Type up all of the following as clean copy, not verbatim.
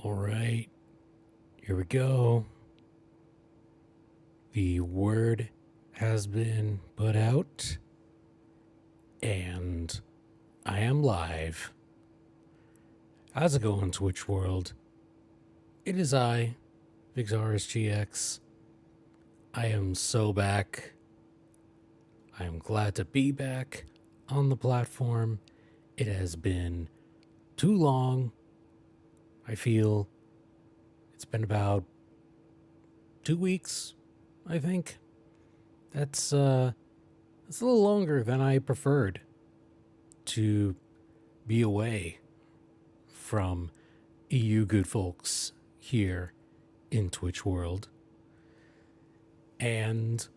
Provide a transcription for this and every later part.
All right, here we go. The word has been put out, and I am live. How's it going, Twitch world? It is I, Victaris GX. I am so back. I am glad to be back on the platform. It has been too long. I feel it's been about 2 weeks, I think. That's a little longer than I preferred to be away from EU good folks here in Twitch world. And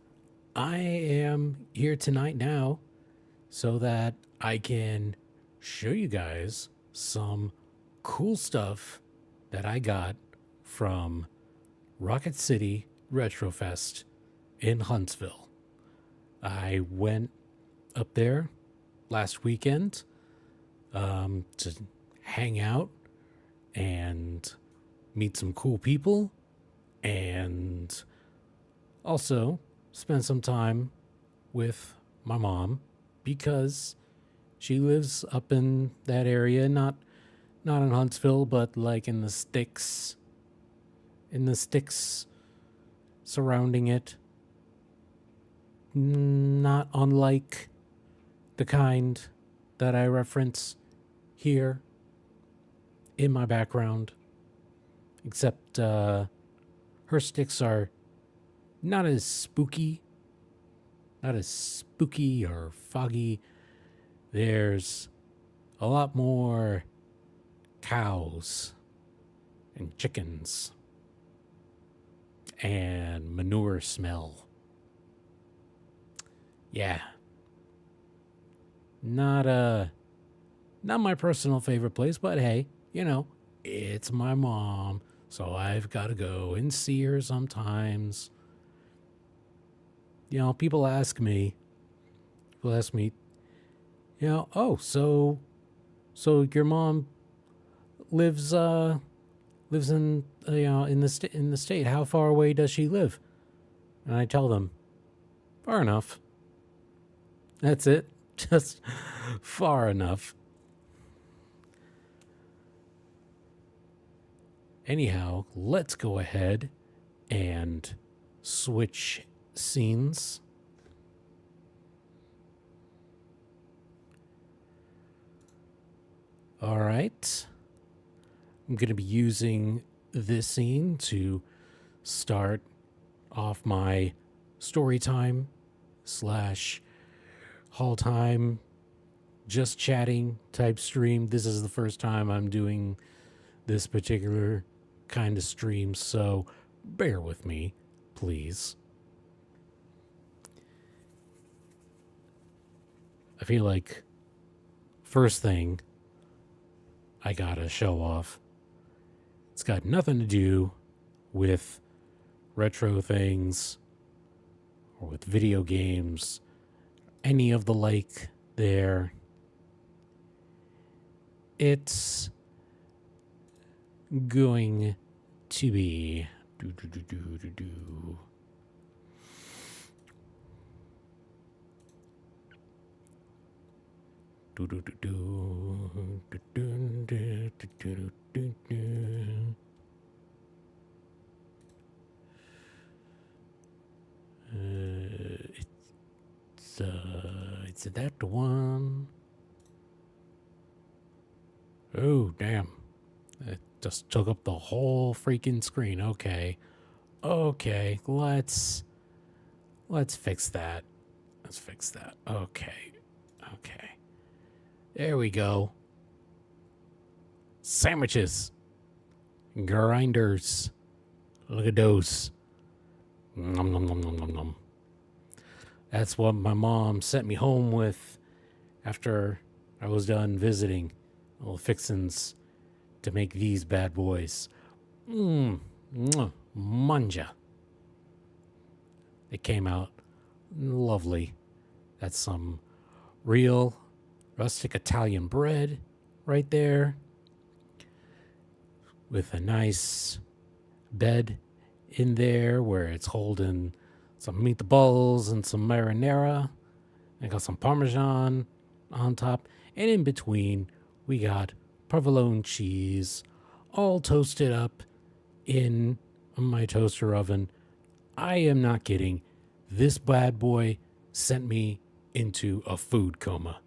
I am here tonight now so that I can show you guys some cool stuff that I got from Rocket City Retrofest in Huntsville. I went up there last weekend to hang out and meet some cool people and also spend some time with my mom because she lives up in that area, not in Huntsville, but like in the sticks surrounding it. Not unlike the kind that I reference here in my background, except her sticks are not as spooky or foggy. There's a lot more cows and chickens and manure smell. Yeah. Not my personal favorite place, but hey, it's my mom, so I've got to go and see her sometimes. People ask me, oh, so your mom lives in in the state. How far away does she live? And I tell them, far enough. That's it. Just far enough. Anyhow, let's go ahead and switch scenes. All right. I'm going to be using this scene to start off my story time / haul time, just chatting type stream. This is the first time I'm doing this particular kind of stream, so bear with me, please. I feel like first thing I gotta show off, it's got nothing to do with retro things or with video games, any of the like there. It's going to be it's that one. Oh, damn. It just took up the whole freaking screen. Okay, let's fix that. Okay. There we go. Sandwiches. Grinders. Look at those. Nom, nom, nom, nom, nom, nom. That's what my mom sent me home with after I was done visiting. Little fixins to make these bad boys. Manja. They came out lovely. That's some real rustic Italian bread right there. with a nice bed in there where it's holding some meatballs and some marinara. I got some Parmesan on top. And in between, we got provolone cheese all toasted up in my toaster oven. I am not kidding. This bad boy sent me into a food coma.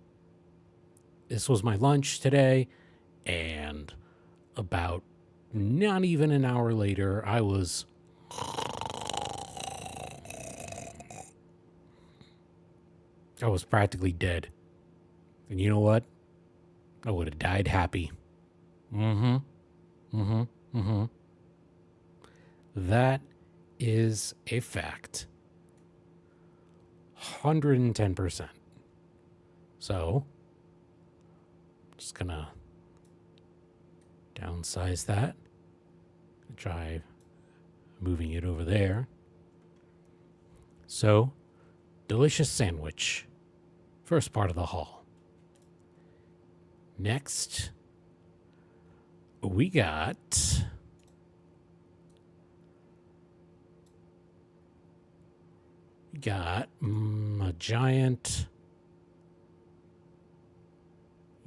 This was my lunch today, and about not even an hour later, I was practically dead. And you know what? I would have died happy. That is a fact. 110%. So, just gonna downsize that. Try moving it over there. So, delicious sandwich. First part of the haul. Next, we got a giant.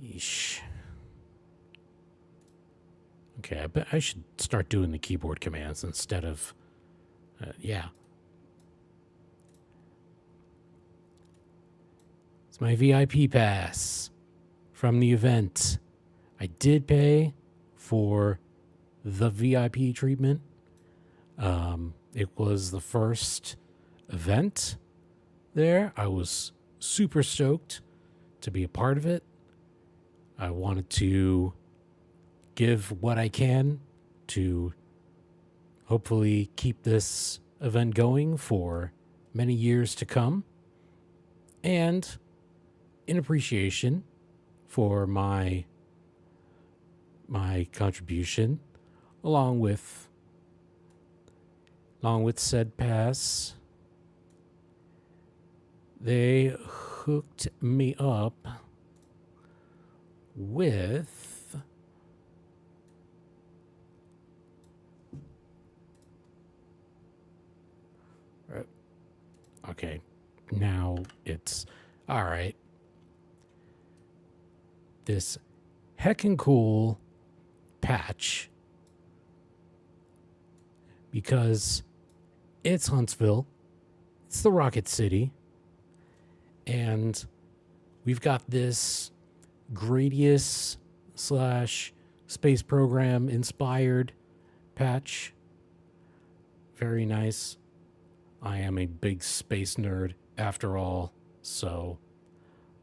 Yeesh. Okay, I bet I should start doing the keyboard commands instead of, yeah. It's my VIP pass from the event. I did pay for the VIP treatment. It was the first event there. I was super stoked to be a part of it. I wanted to give what I can to hopefully keep this event going for many years to come. And in appreciation for my contribution, along with said pass, they hooked me up with okay, now it's all right. This heckin' cool patch, because it's Huntsville, it's the Rocket City, and we've got this Gradius / space program inspired patch. Very nice. I am a big space nerd after all, so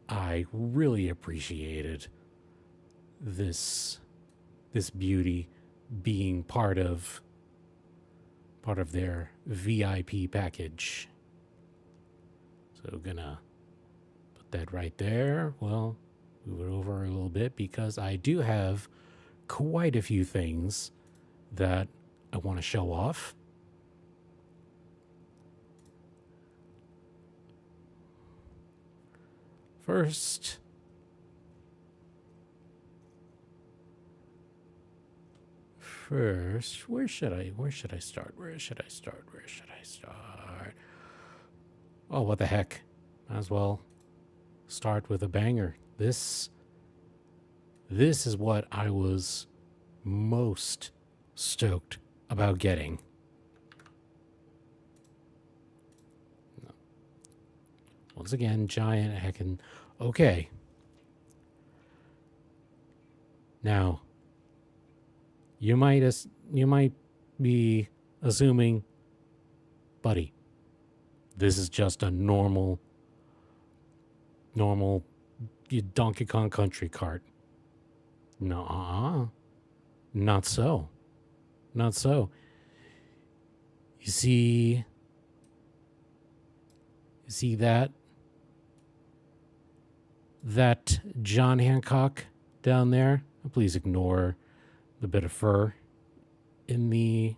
I really appreciated this beauty being part of their VIP package. So gonna put that right there. Well, move it over a little bit because I do have quite a few things that I want to show off. First, where should I start? Oh, what the heck. Might as well start with a banger. This is what I was most stoked about getting. Once again, giant heckin'. Okay. Now, you might be assuming, buddy, this is just a normal Donkey Kong Country cart. No, not so. Not so. You see that John Hancock down there? Please ignore the bit of fur in the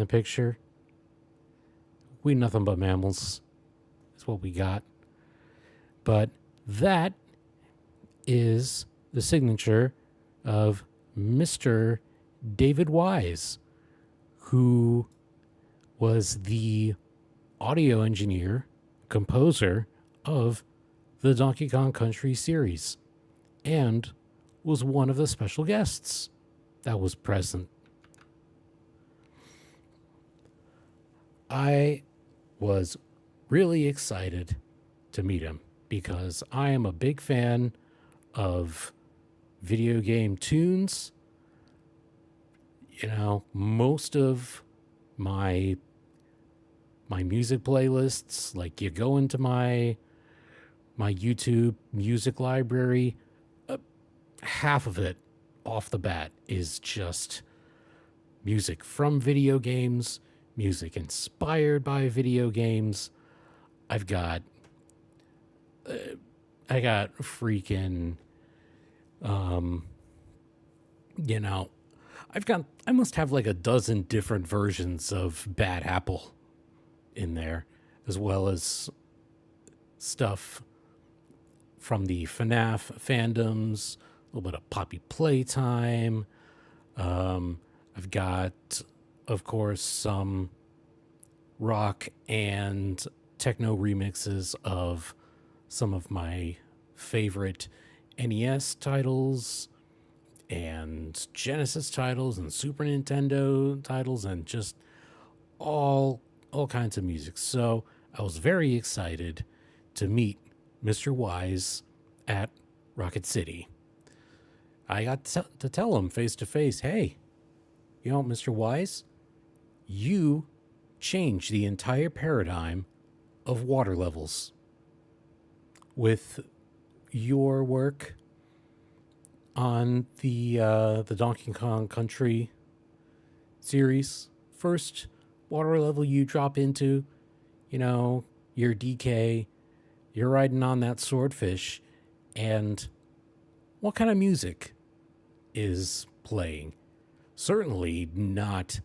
picture. We nothing but mammals. That's what we got. But that is the signature of Mr. David Wise, who was the audio engineer, composer of the Donkey Kong Country series, and was one of the special guests that was present. I was really excited to meet him because I am a big fan of video game tunes. You know, most of my music playlists, like you go into my YouTube music library, half of it off the bat is just music from video games, music inspired by video games. I've got freaking you know, I must have like a dozen different versions of Bad Apple in there, as well as stuff from the FNAF fandoms, a little bit of Poppy Playtime. I've got, of course, some rock and techno remixes of some of my favorite NES titles and Genesis titles and Super Nintendo titles and just all kinds of music. So I was very excited to meet Mr. Wise at Rocket City. I got to tell him face to face, hey, you know, Mr. Wise, you changed the entire paradigm of water levels with your work on the Donkey Kong Country series. First water level you drop into, you know, your DK, you're riding on that swordfish, and what kind of music is playing? Certainly not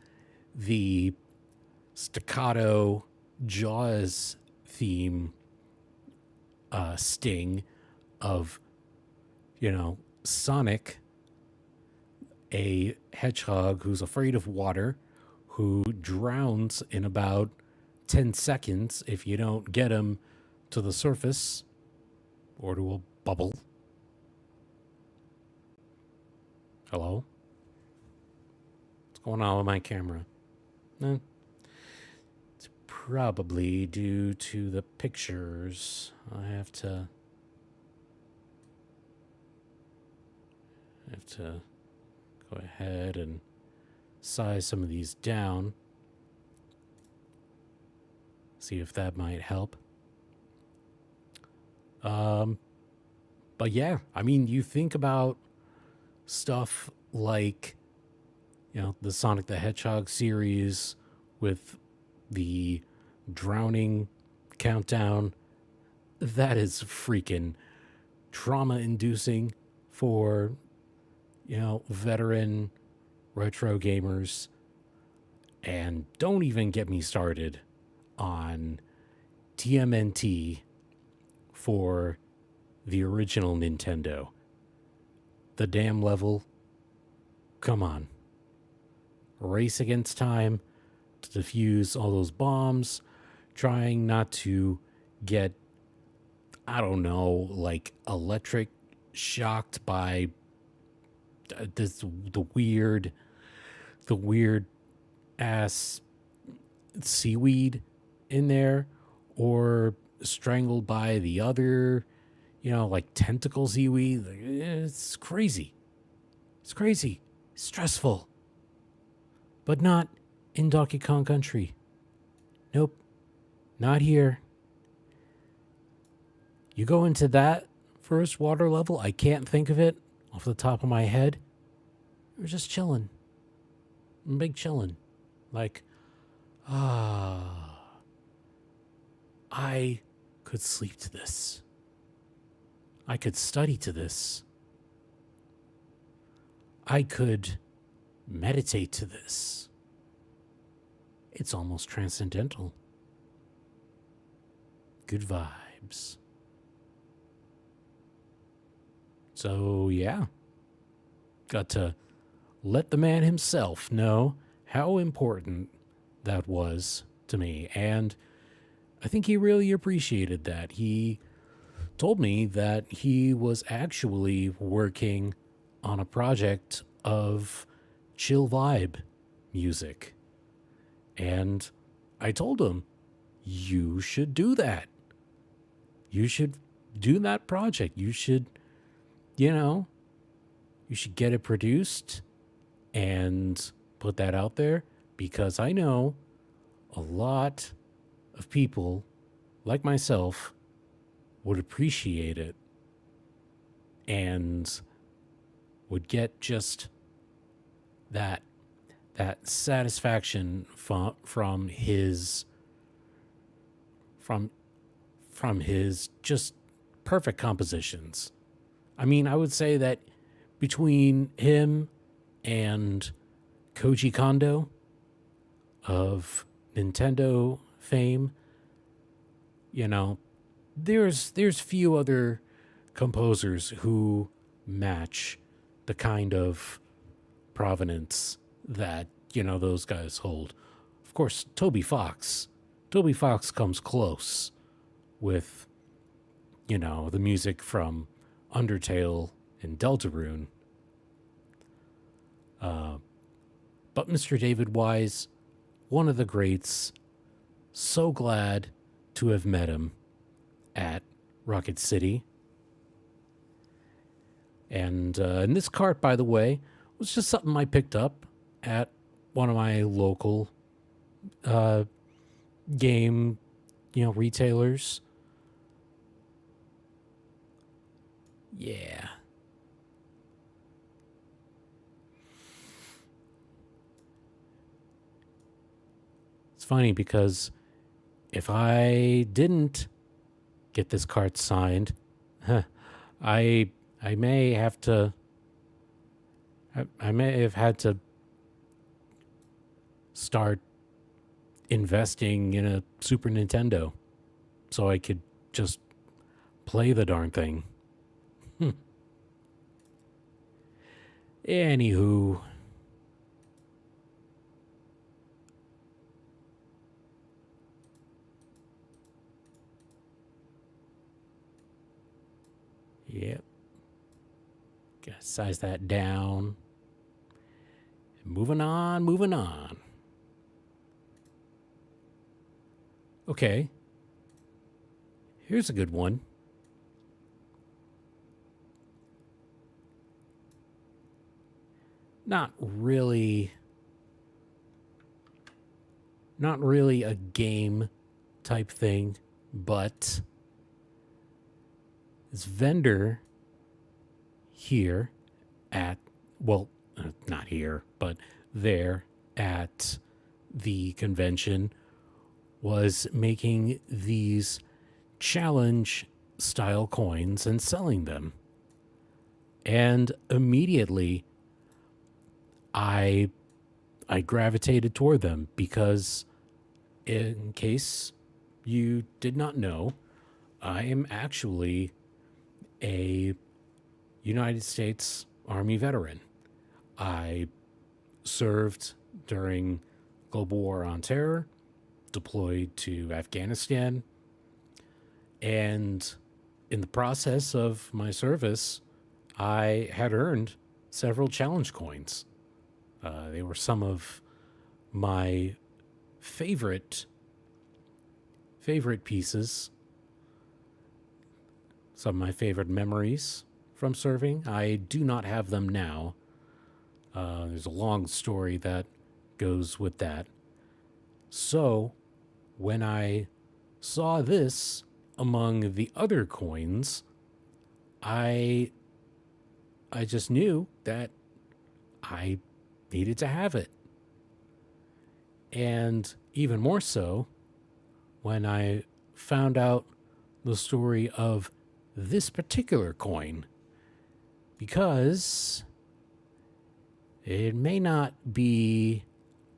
the staccato Jaws theme sting of, you know, Sonic, a hedgehog who's afraid of water, who drowns in about 10 seconds if you don't get him to the surface or to a bubble. Hello? What's going on with my camera? It's probably due to the pictures. I have to go ahead and size some of these down. See if that might help. But yeah, I mean, you think about stuff like, you know, the Sonic the Hedgehog series with the drowning countdown. That is freaking trauma-inducing for, you know, veteran retro gamers. And don't even get me started on TMNT for the original Nintendo. The damn level, come on. Race against time to defuse all those bombs, trying not to get, I don't know, like electric shocked by the weird ass seaweed in there, or strangled by the other, you know, like tentacle seaweed. It's crazy. It's crazy. Stressful. But not in Donkey Kong Country. Nope. Not here. You go into that first water level, I can't think of it off the top of my head. We're just chilling. Big chilling. Like, I could sleep to this. I could study to this. I could meditate to this. It's almost transcendental. Good vibes. So, yeah. Got to let the man himself know how important that was to me. And I think he really appreciated that. He told me that he was actually working on a project of chill vibe music. And I told him, you should do that. You should do that project. You should, you know, you should get it produced and put that out there, because I know a lot of people like myself would appreciate it and would get just that satisfaction from his just perfect compositions. I mean, I would say that between him and Koji Kondo of Nintendo fame, you know, there's few other composers who match the kind of provenance that, you know, those guys hold. Of course, Toby Fox comes close with, you know, the music from Undertale and Deltarune. But Mr. David Wise, one of the greats, so glad to have met him at Rocket City. And this cart, by the way, was just something I picked up at one of my local game, you know, retailers. Yeah. It's funny because if I didn't get this card signed, I may have to. I may have had to start investing in a Super Nintendo so I could just play the darn thing. Anywho. Yep. Gotta size that down. Moving on. Okay. Here's a good one. Not really a game type thing, but this vendor here at, well, not here, but there at the convention was making these challenge style coins and selling them. And immediately I gravitated toward them because, in case you did not know, I am actually a United States Army veteran. I served during Global War on Terror, deployed to Afghanistan, and in the process of my service, I had earned several challenge coins. They were some of my favorite pieces, some of my favorite memories from serving. I do not have them now. There's a long story that goes with that. So, when I saw this among the other coins, I just knew that I needed to have it. And even more so, when I found out the story of this particular coin, because it may not be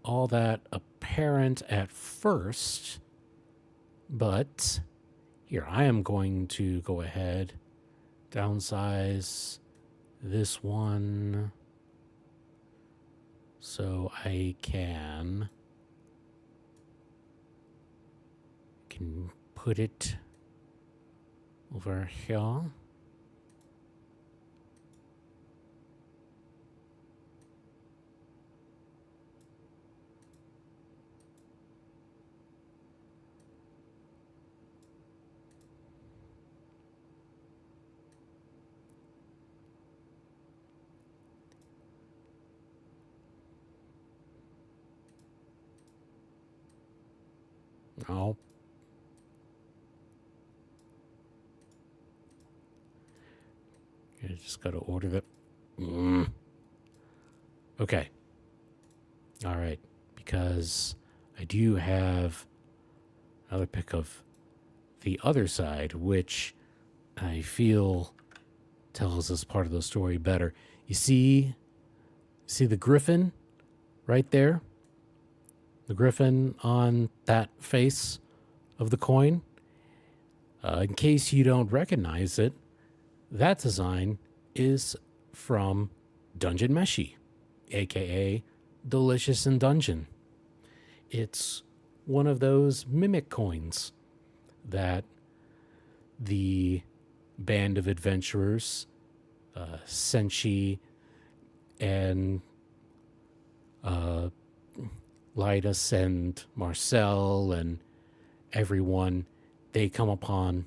all that apparent at first, but here, I am going to go ahead, downsize this one. So I can put it over here. Oh. I just got to order that. Okay. All right. Because I do have another pick of the other side, which I feel tells us part of the story better. You see the griffin right there? The griffin on that face of the coin? In case you don't recognize it, that design is from Dungeon Meshi, aka Delicious in Dungeon. It's one of those mimic coins that the band of adventurers, Senshi and Lidus and Marcel and everyone, they come upon.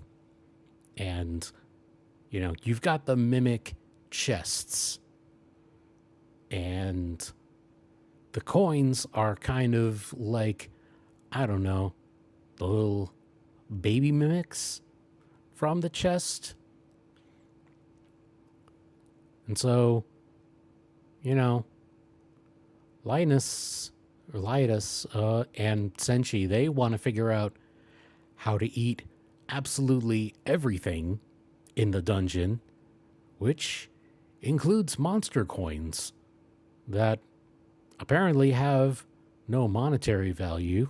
And, you know, you've got the mimic chests. And the coins are kind of like, I don't know, the little baby mimics from the chest. And so, you know, Lidus and Senshi, they want to figure out how to eat absolutely everything in the dungeon, which includes monster coins that apparently have no monetary value.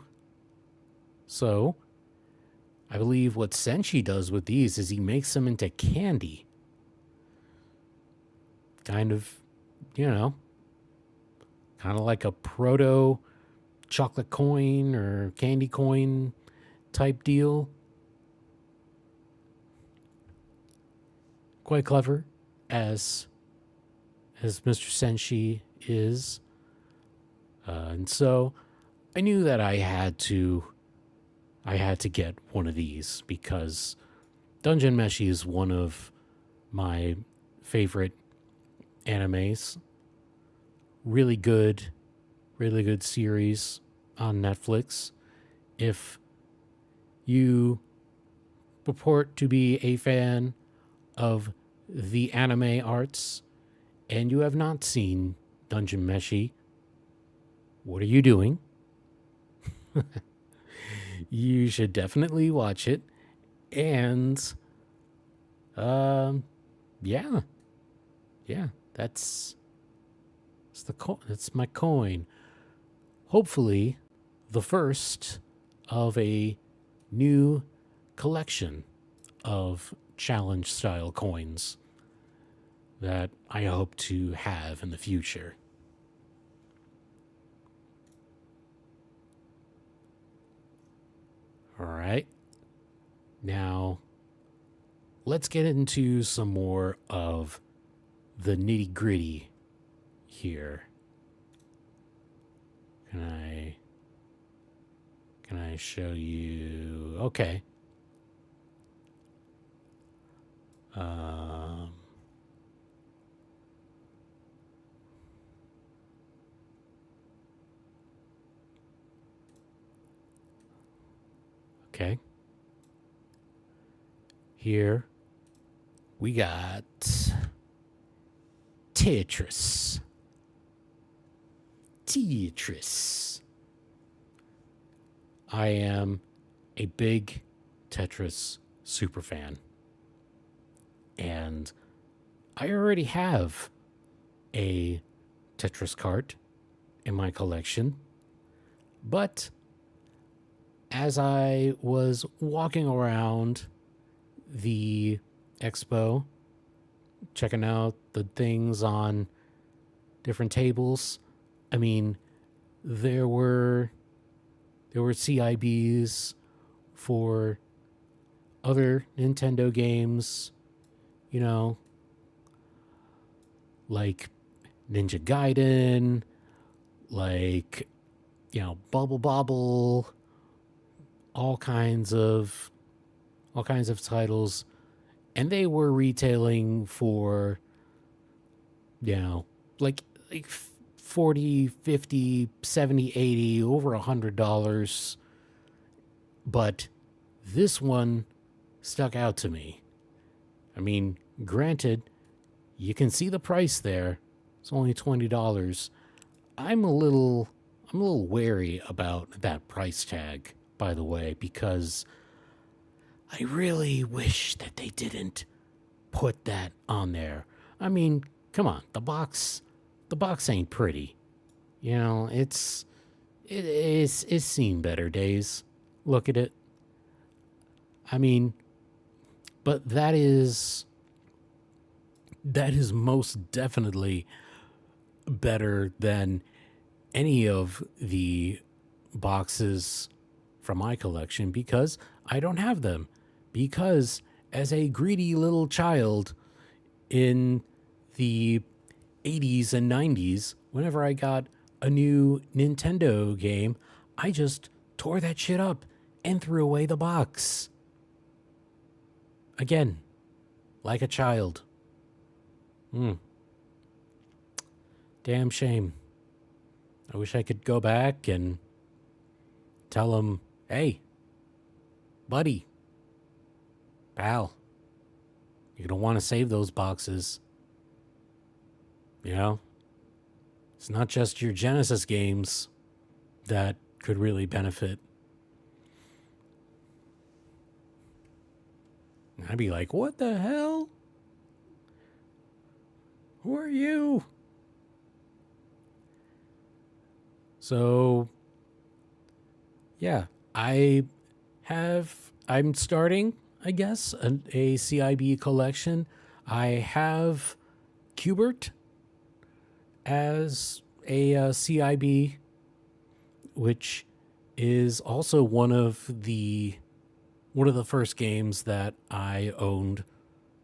So, I believe what Senshi does with these is he makes them into candy. Kind of, you know, kind of like a proto chocolate coin or candy coin type deal. Quite clever, as Mr. Senshi is. And so I knew that I had to get one of these because Dungeon Meshi is one of my favorite animes. Really good series on Netflix. If you purport to be a fan of the anime arts and you have not seen Dungeon Meshi, what are you doing? You should definitely watch it. And yeah, that's my coin. Hopefully the first of a new collection of challenge style coins that I hope to have in the future. All right. Now, let's get into some more of the nitty gritty here. Can I show you? Okay. Okay. Here we got Tetris. I am a big Tetris superfan. And I already have a Tetris cart in my collection. But as I was walking around the expo, checking out the things on different tables, I mean, there were CIBs for other Nintendo games, you know, like Ninja Gaiden, like, Bubble Bobble, all kinds of titles, and they were retailing for, you know, like 40, 50, 70, 80, over $100. But this one stuck out to me. I mean, granted, you can see the price there. It's only $20. I'm a little wary about that price tag, by the way, because I really wish that they didn't put that on there. I mean, come on, the box ain't pretty. It's seen better days. Look at it. I mean, but that is most definitely better than any of the boxes from my collection, because I don't have them. Because as a greedy little child in the 80s and 90s, whenever I got a new Nintendo game, I just tore that shit up and threw away the box. Again, like a child. Damn shame. I wish I could go back and tell him, hey, buddy, pal, you're going to want to save those boxes. It's not just your Genesis games that could really benefit. And I'd be like, what the hell? Who are you? So, yeah, I'm starting, I guess, a CIB collection. I have Qbert as a CIB, which is also one of the first games that I owned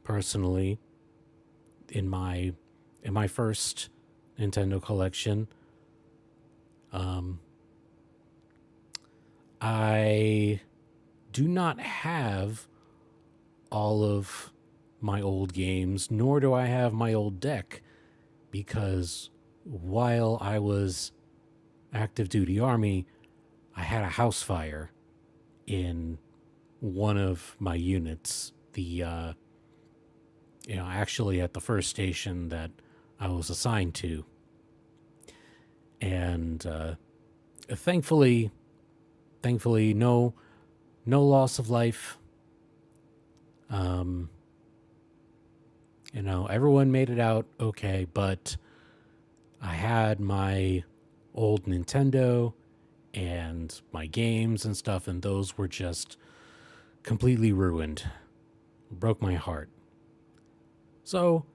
personally in my first Nintendo collection. I do not have all of my old games, nor do I have my old deck, because while I was active duty Army, I had a house fire in one of my units. Actually at the first station that I was assigned to. And thankfully, no loss of life. Everyone made it out okay, but I had my old Nintendo and my games and stuff, and those were just completely ruined. Broke my heart. So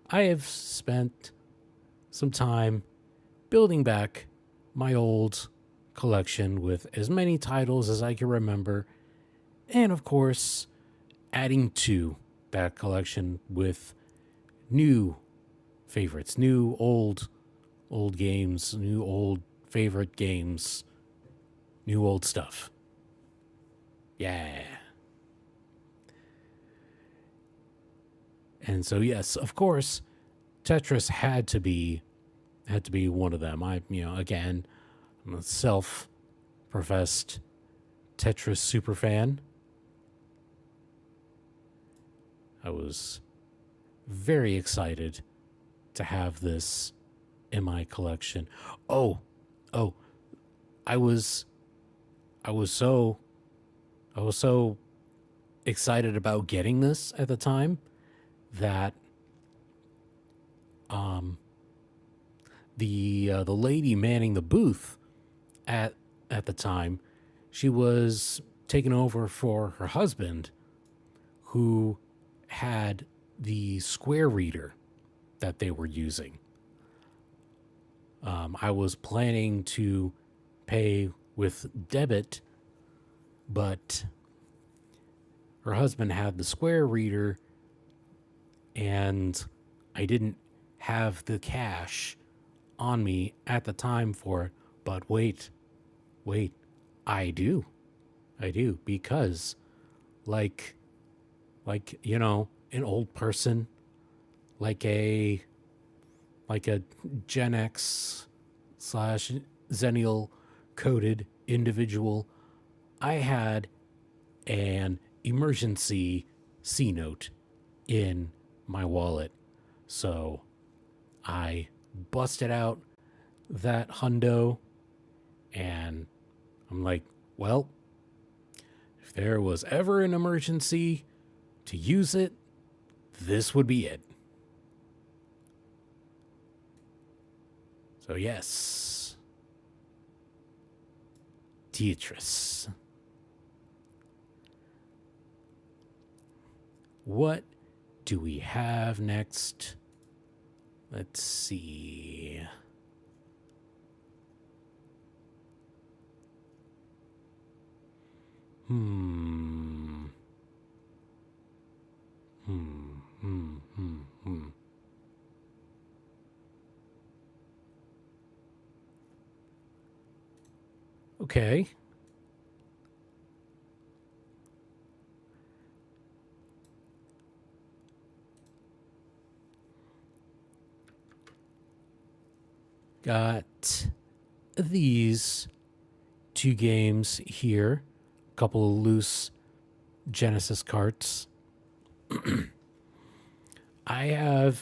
I have spent some time building back my old collection with as many titles as I can remember, and of course, adding to that collection with new favorites, new old games, new old favorite games, new old stuff. Yeah. And so, yes, of course, Tetris had to be one of them. Again, I'm a self-professed Tetris superfan. I was very excited to have this in my collection. Oh, I was so excited about getting this at the time that the lady manning the booth at the time, she was taking over for her husband, who had the Square reader that they were using. I was planning to pay with debit, but her husband had the Square reader, and I didn't have the cash on me at the time for it. But wait, I do. I do, because like an old person, like a Gen X slash Zennial coded individual, I had an emergency C note in my wallet. So I busted out that hundo, and I'm like, well, if there was ever an emergency to use it, this would be it. So yes, Tetris. What do we have next? Let's see. Hmm. Okay. Got these two games here. A couple of loose Genesis carts. I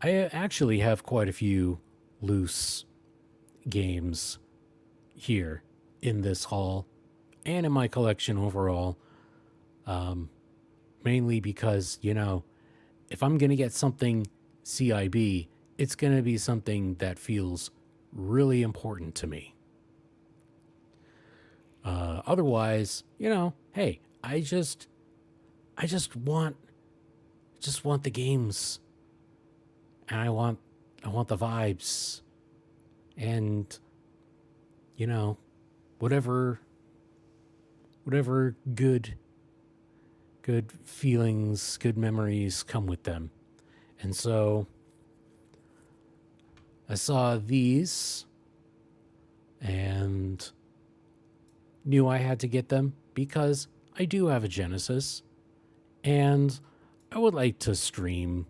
actually have quite a few loose games here in this haul and in my collection overall. Mainly because, if I'm going to get something CIB, it's going to be something that feels really important to me. Otherwise, hey, I just want the games, and I want the vibes, and whatever good feelings, good memories come with them. And so I saw these and knew I had to get them because I do have a Genesis, and I would like to stream,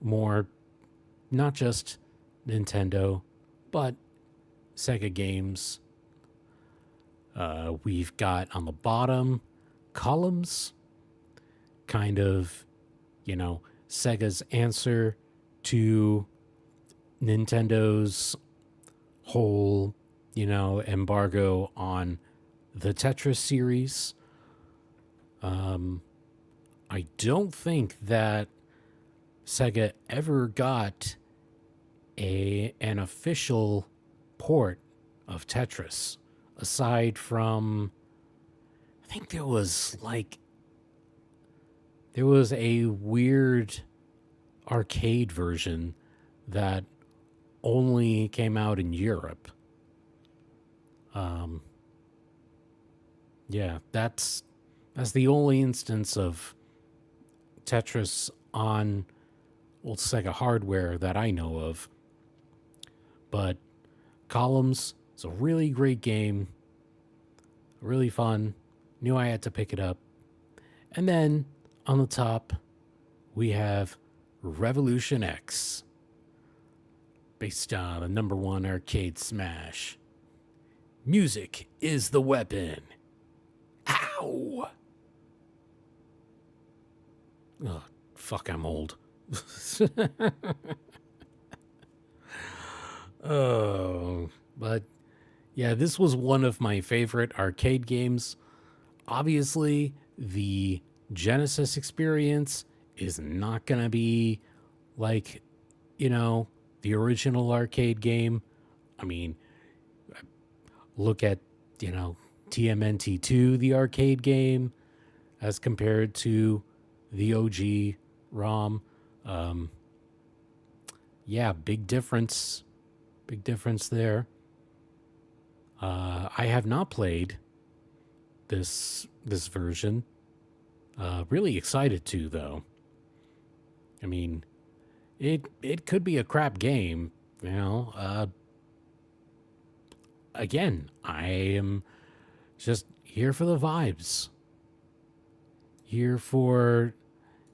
more, not just Nintendo, but Sega games. We've got on the bottom columns, kind of, Sega's answer to Nintendo's whole, embargo on the Tetris series. I don't think that Sega ever got an official port of Tetris, aside from, I think there was a weird arcade version that only came out in Europe. Yeah, that's the only instance of Tetris on old Sega hardware that I know of. But Columns is a really great game, really fun. Knew I had to pick it up. And then on the top, we have Revolution X, based on the #1 arcade smash. Music is the weapon. Ow! Oh, fuck, I'm old. Oh, but yeah, this was one of my favorite arcade games. Obviously, the Genesis experience is not going to be like, the original arcade game. I mean, look at, TMNT2, the arcade game, as compared to the OG ROM. yeah, big difference. Big difference there. I have not played this version. Really excited to though. I mean, it could be a crap game, you know. Again, I am just here for the vibes. Here for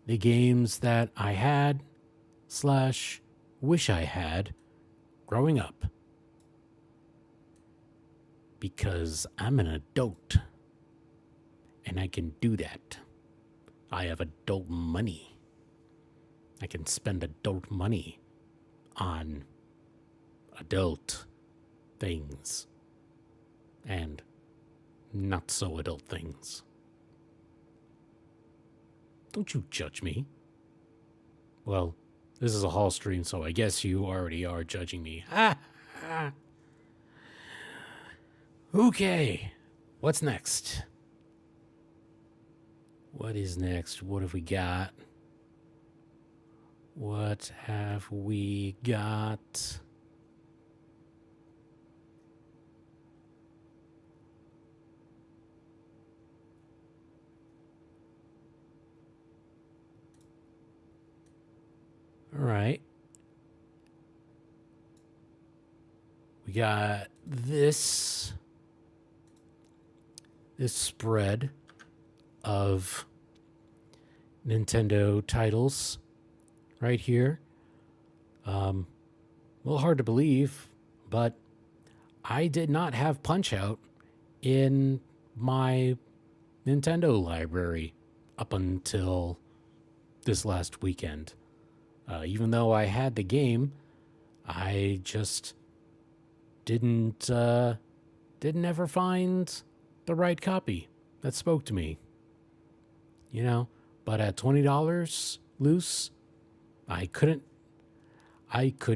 the games that I had slash wish I had growing up. Because I'm an adult. And I can do that. I have adult money. I can spend adult money on adult things. And not so adult things. Don't you judge me. Well, this is a haul stream, so I guess you already are judging me. Ha! Ha! Okay. What's next? What is next? What have we got? What have we got? All right. We got this spread of Nintendo titles right here. A little hard to believe, but I did not have Punch-Out in my Nintendo library up until this last weekend. Even though I had the game, I just didn't ever find the right copy that spoke to me. You know, but at $20 loose, I could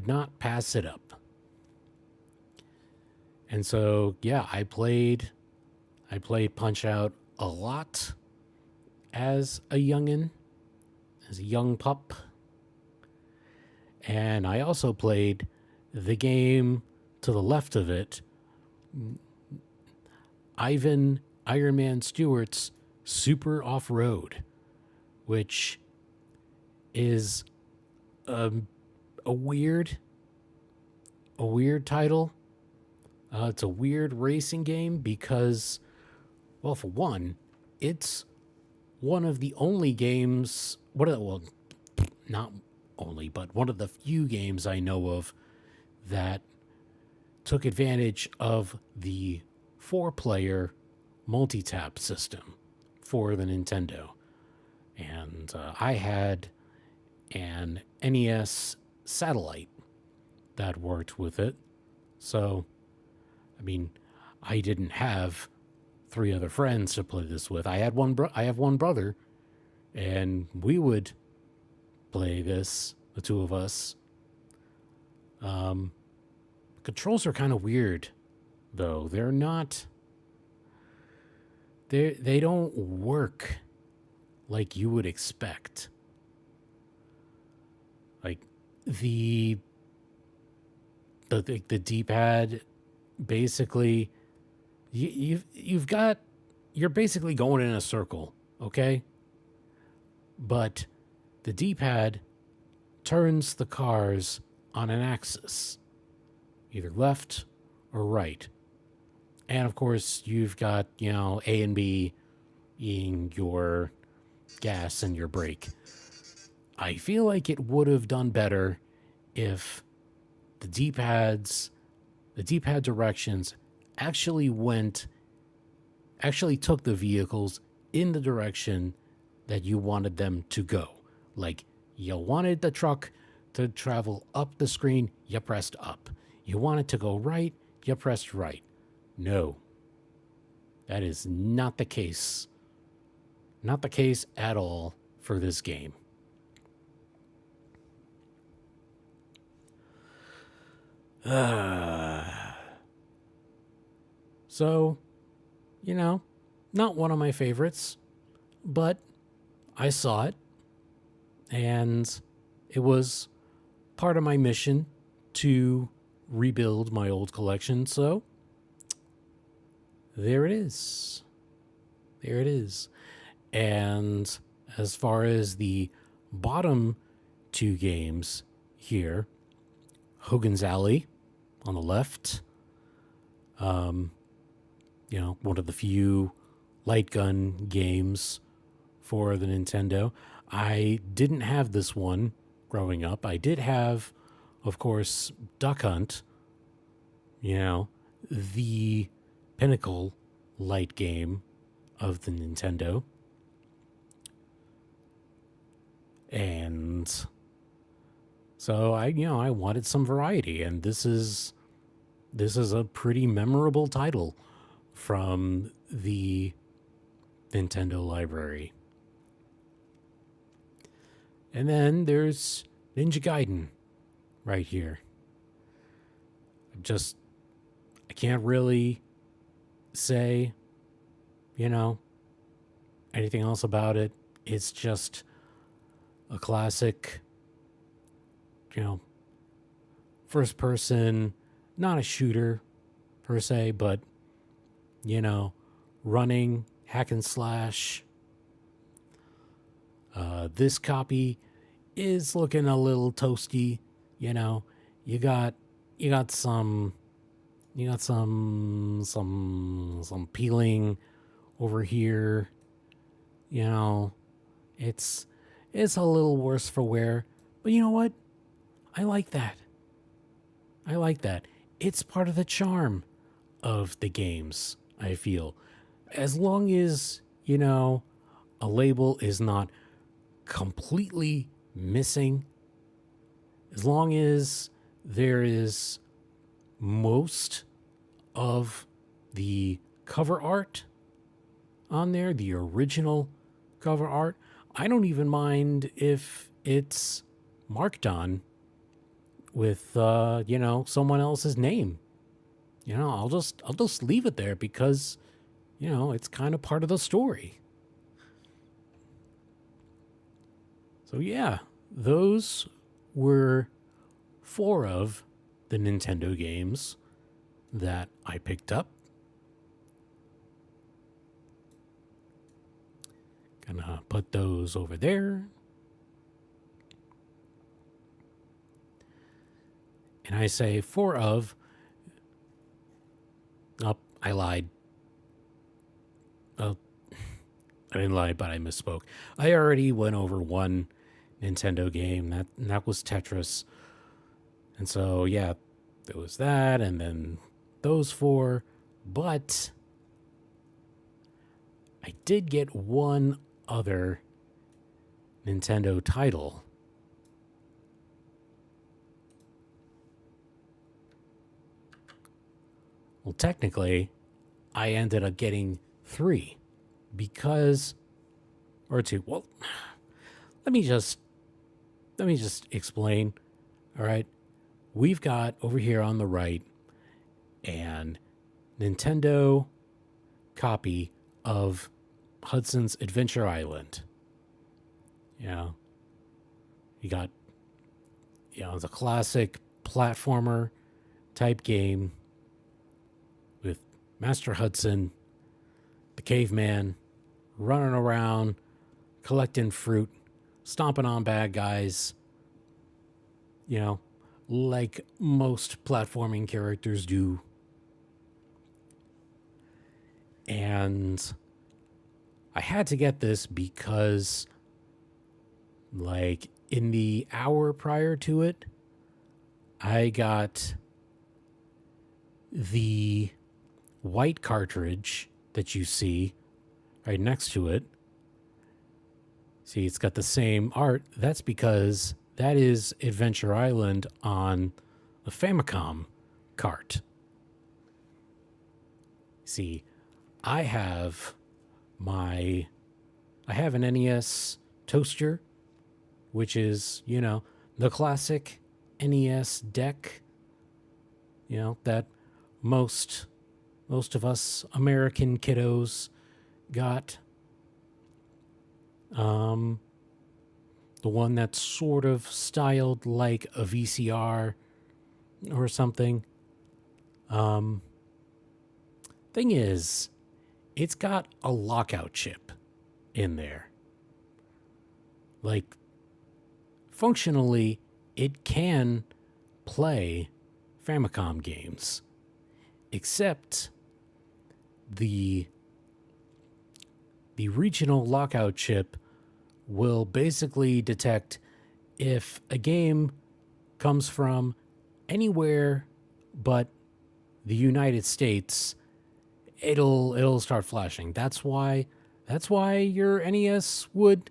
not pass it up. And so, yeah, I played Punch-Out a lot as a youngin', as a young pup. And I also played the game to the left of it, Ivan Iron Man Stewart's Super Off-Road, which is a weird title. It's a weird racing game because, well, for one, it's one of the only games, not only, but one of the few games I know of that took advantage of the 4-player multi-tap system for the Nintendo. And I had an NES satellite that worked with it. So, I mean, I didn't have 3 other friends to play this with. I have one brother, and we would play this, the two of us. Controls are kind of weird, though. They're not. They don't work like you would expect. Like the D-pad, basically, you're basically going in a circle, okay? But the D-pad turns the cars on an axis, either left or right. And of course, you've got, A and B being your gas and your brake. I feel like it would have done better if the D-pad directions actually took the vehicles in the direction that you wanted them to go. Like, you wanted the truck to travel up the screen, you pressed up. You want it to go right, you pressed right. No. That is not the case. Not the case at all for this game. So, not one of my favorites, but I saw it, and it was part of my mission to rebuild my old collection. So there it is. There it is. And as far as the bottom two games here, Hogan's Alley on the left, one of the few light gun games for the Nintendo. I didn't have this one growing up. I did have, of course, Duck Hunt, the pinnacle light game of the Nintendo. And so I wanted some variety, and this is a pretty memorable title from the Nintendo library. And then there's Ninja Gaiden right here. I can't really say, anything else about it. It's just a classic, first person, not a shooter per se, but, running, hack and slash. This copy is looking a little toasty, you got some peeling over here, it's a little worse for wear, but you know what? I like that. It's part of the charm of the games, I feel. As long as, a label is not completely missing, as long as there is most of the cover art on there, the original cover art, I don't even mind if it's marked on with, someone else's name. I'll just leave it there because, it's kind of part of the story. So yeah, those were 4 of the Nintendo games that I picked up. Gonna put those over there. And I say 4 of... Oh, I lied. Oh, I didn't lie, but I misspoke. I already went over one Nintendo game. That was Tetris. And so, yeah, there was that, and then those 4. But I did get one other Nintendo title. Well, technically, I ended up getting 3 because, or 2. Well, let me just explain. All right. We've got over here on the right an Nintendo copy of Hudson's Adventure Island. You got, it's a classic platformer type game with Master Hudson, the caveman, running around, collecting fruit, stomping on bad guys, like most platforming characters do. And I had to get this because, in the hour prior to it, I got the white cartridge that you see right next to it. See, it's got the same art. That's because that is Adventure Island on the Famicom cart. See, I have an NES toaster, which is, the classic NES deck, that most of us American kiddos got. The one that's sort of styled like a VCR or something. Um, Thing is, it's got a lockout chip in there. Like, functionally, it can play Famicom games, except the regional lockout chip will basically detect if a game comes from anywhere but the United States, it'll start flashing. That's why your NES would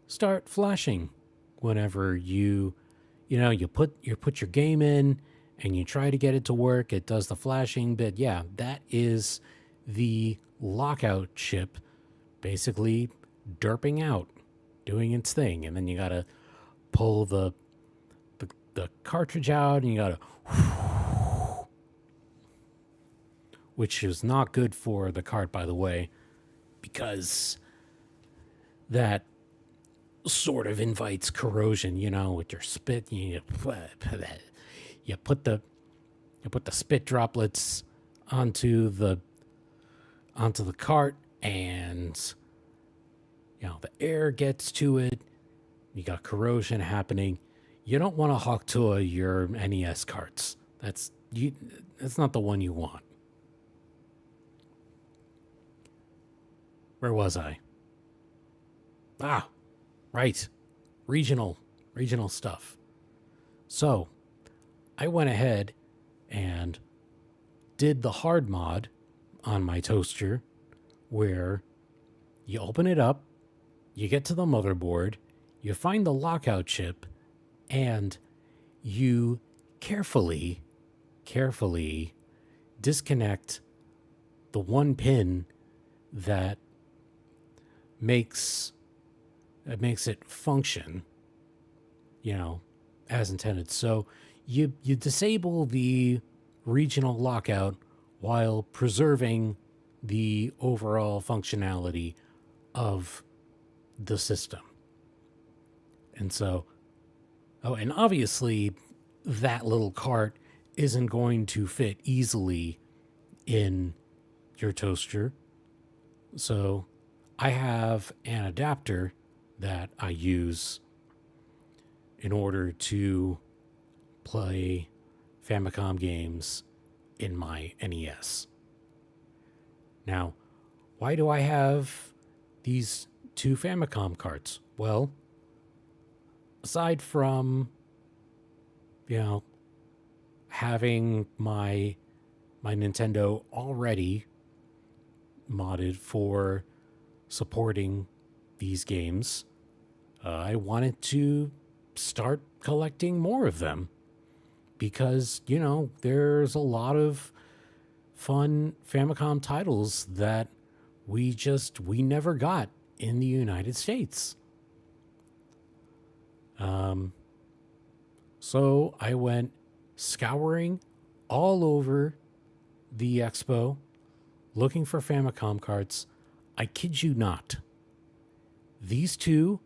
start flashing whenever you put your game in and you try to get it to work. It does the flashing bit. Yeah, that is the lockout chip basically derping out, doing its thing, and then you gotta pull the cartridge out, and you gotta, which is not good for the cart, by the way, because that sort of invites corrosion. With your spit, you put the spit droplets onto the cart, and the air gets to it. You got corrosion happening. You don't want to hawk to your NES carts. That's not the one you want. Where was I? Ah, right. Regional stuff. So, I went ahead and did the hard mod on my toaster, where you open it up, you get to the motherboard, you find the lockout chip, and you carefully disconnect the one pin that makes it function, as intended. So you disable the regional lockout while preserving the overall functionality of the system. And so, and obviously that little cart isn't going to fit easily in your toaster. So I have an adapter that I use in order to play Famicom games in my NES. Now, why do I have these two Famicom carts? Well, aside from, having my Nintendo already modded for supporting these games, I wanted to start collecting more of them because, there's a lot of fun Famicom titles that we never got in the United States. So I went scouring all over the expo looking for Famicom carts. I kid you not. These two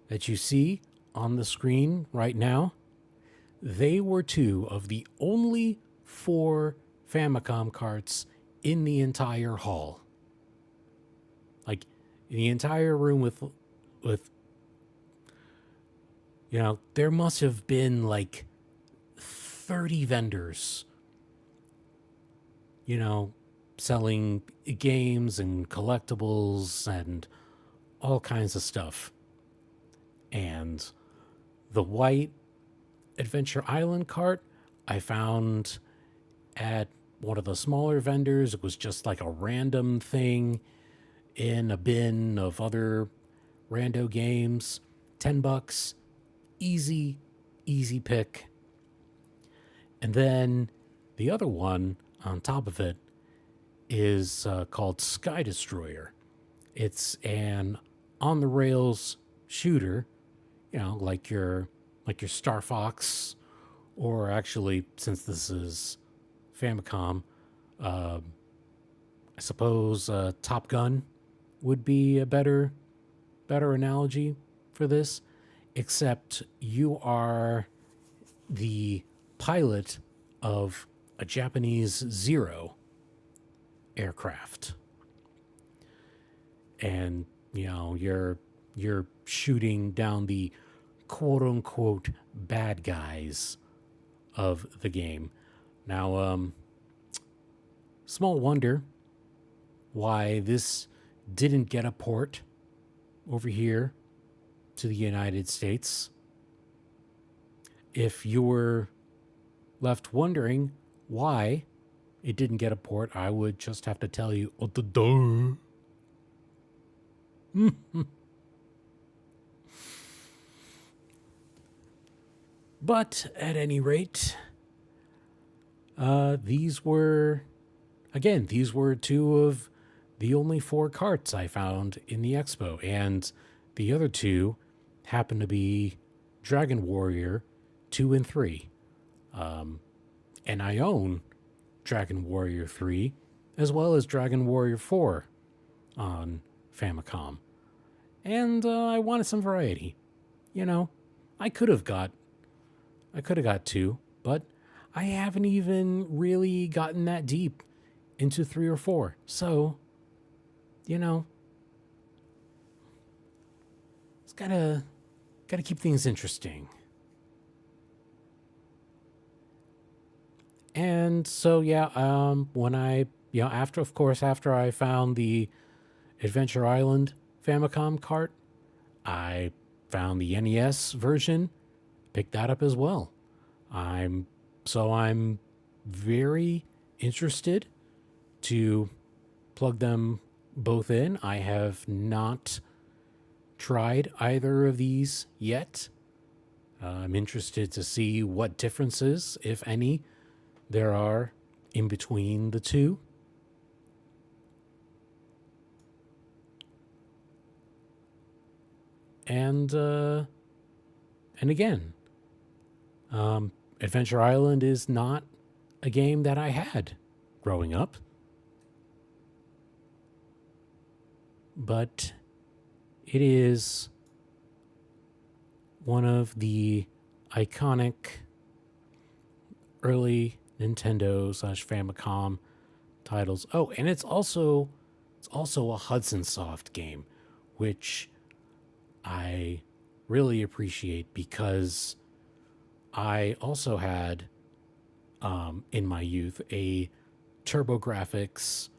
that you see on the screen right now, they were two of the only 4 Famicom carts in the entire hall. Like, the entire room with there must have been like 30 vendors, selling games and collectibles and all kinds of stuff. And the white Adventure Island cart I found at one of the smaller vendors. It was just like a random thing in a bin of other rando games. $10. Easy pick. And then the other one on top of it is called Sky Destroyer. It's an on the rails shooter, like your Star Fox, or actually, since this is Famicom, I suppose Top Gun would be a better analogy for this. except you are the pilot of a Japanese Zero aircraft. And, you're shooting down the quote unquote bad guys of the game. Now, small wonder why this didn't get a port over here to the United States. If you were left wondering why it didn't get a port, I would just have to tell you, oh, the duh. But at any rate, these were two of the only 4 carts I found in the expo, and the other 2 happen to be Dragon Warrior 2 and 3. And I own Dragon Warrior 3 as well as Dragon Warrior 4 on Famicom. And I wanted some variety. I could have got 2, but I haven't even really gotten that deep into 3 or 4. So, it's gotta keep things interesting. And so, when I, after I found the Adventure Island Famicom cart, I found the NES version, picked that up as well. I'm very interested to plug them both in. I have not tried either of these yet. I'm interested to see what differences, if any, there are in between the two. And again, Adventure Island is not a game that I had growing up. But it is one of the iconic early Nintendo / Famicom titles. Oh, and it's also a Hudson Soft game, which I really appreciate because I also had in my youth a TurboGrafx.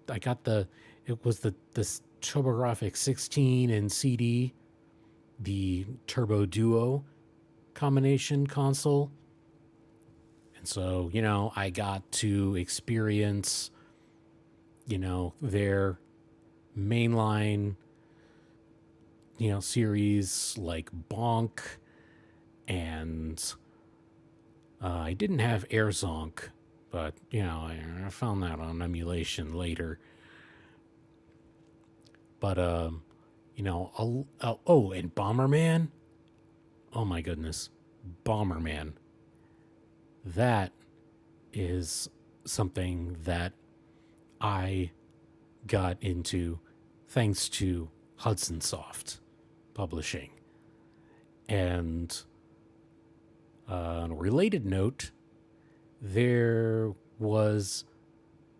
I got it was the TurboGrafx 16 and CD, the Turbo Duo combination console. And so, I got to experience, their mainline, series like Bonk, and I didn't have Air Zonk, but, I found that on emulation later. But, and Bomberman. Oh my goodness. Bomberman. That is something that I got into thanks to Hudson Soft Publishing. And on a related note, there was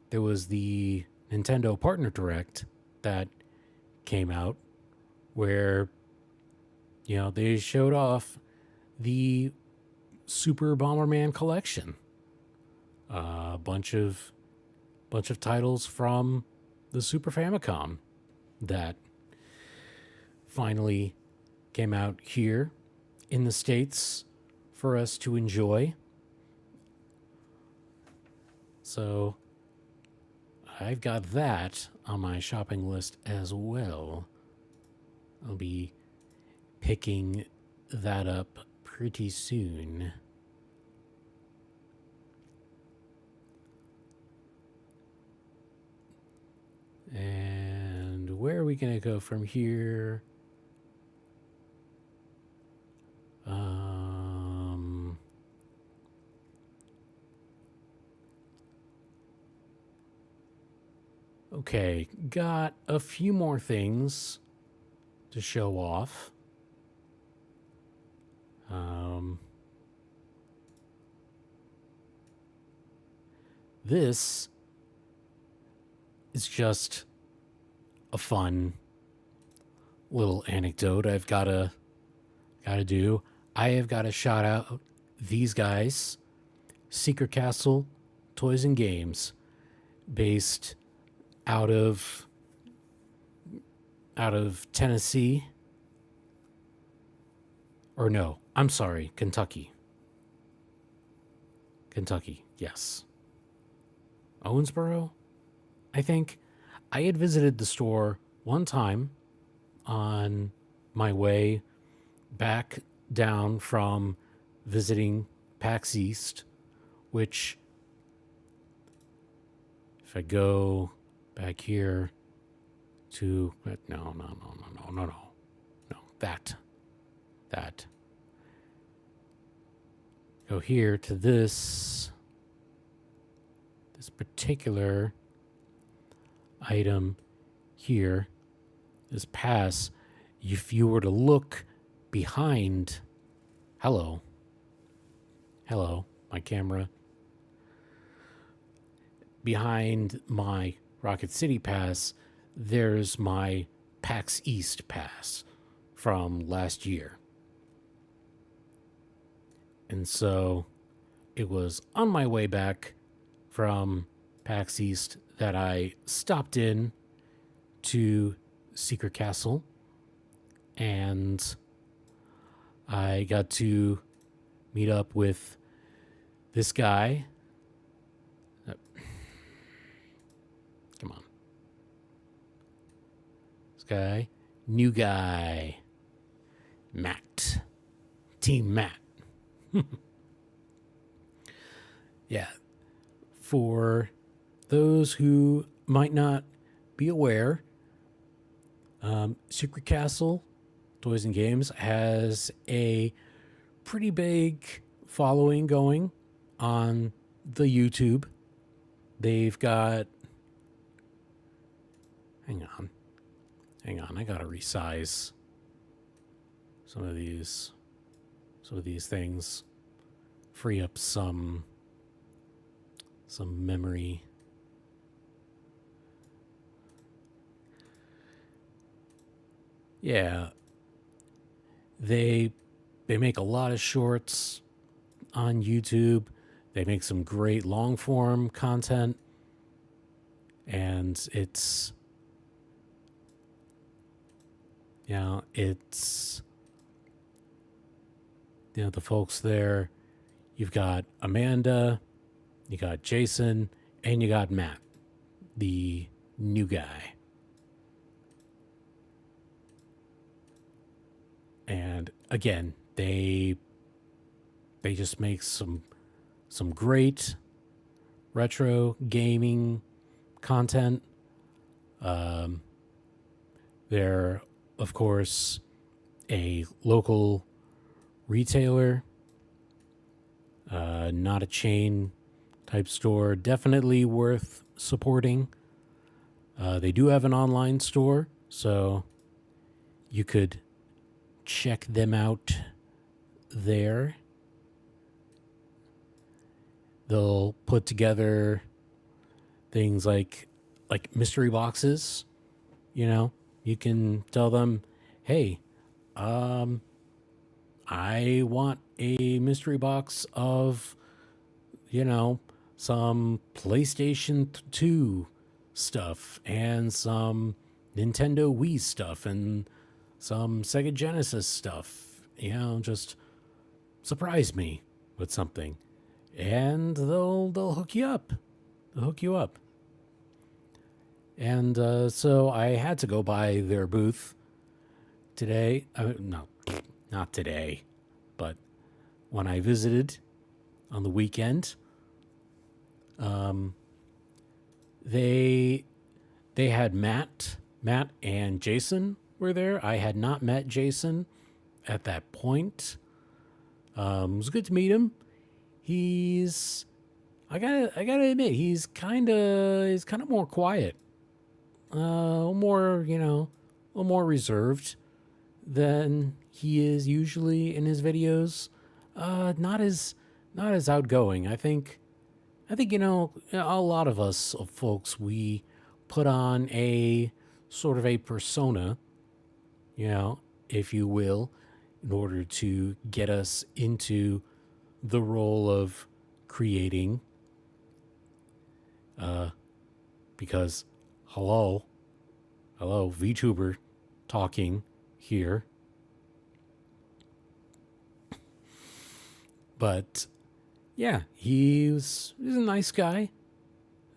the Nintendo Partner Direct that came out where they showed off the Super Bomberman collection, a bunch of titles from the Super Famicom that finally came out here in the States for us to enjoy. So I've got that on my shopping list as well. I'll be picking that up pretty soon. And where are we going to go from here? Okay, got a few more things to show off. This is just a fun little anecdote I've gotta do. I have got to shout out these guys, Secret Castle Toys and Games, based out of Tennessee. Or no, I'm sorry, Kentucky. Kentucky, yes. Owensboro, I think. I had visited the store one time on my way back down from visiting PAX East, which, if I go back here to, no, that. Go here to this particular item here, this pass. If you were to look behind, hello, my camera, behind my Rocket City pass, there's my PAX East pass from last year. And so it was on my way back from PAX East that I stopped in to Secret Castle, and I got to meet up with this guy. Come on. This guy. New guy. Matt. Team Matt. Yeah. For those who might not be aware, Secret Castle Toys and Games has a pretty big following going on the YouTube. They've got... Hang on. I gotta resize some of these things. Free up some memory. Yeah. They make a lot of shorts on YouTube. They make some great long form content. And it's the folks there. You've got Amanda, you got Jason, and you got Matt, the new guy. And again, they just make some great retro gaming content. They're, of course, a local retailer, not a chain type store. Definitely worth supporting. They do have an online store, so you could check them out there. They'll put together things like mystery boxes. You can tell them, hey, I want a mystery box of, some PlayStation 2 stuff and some Nintendo Wii stuff and some Sega Genesis stuff. Just surprise me with something. And they'll hook you up. And so I had to go by their booth today. No, not today, but when I visited on the weekend, they had Matt and Jason were there. I had not met Jason at that point. It was good to meet him. I gotta admit, he's kind of more quiet, a little more reserved. than he is usually in his videos. Not as outgoing. I think a lot of us folks, we put on a sort of a persona, you know, if you will, in order to get us into the role of creating. Because hello, VTuber talking here. But yeah, he's a nice guy.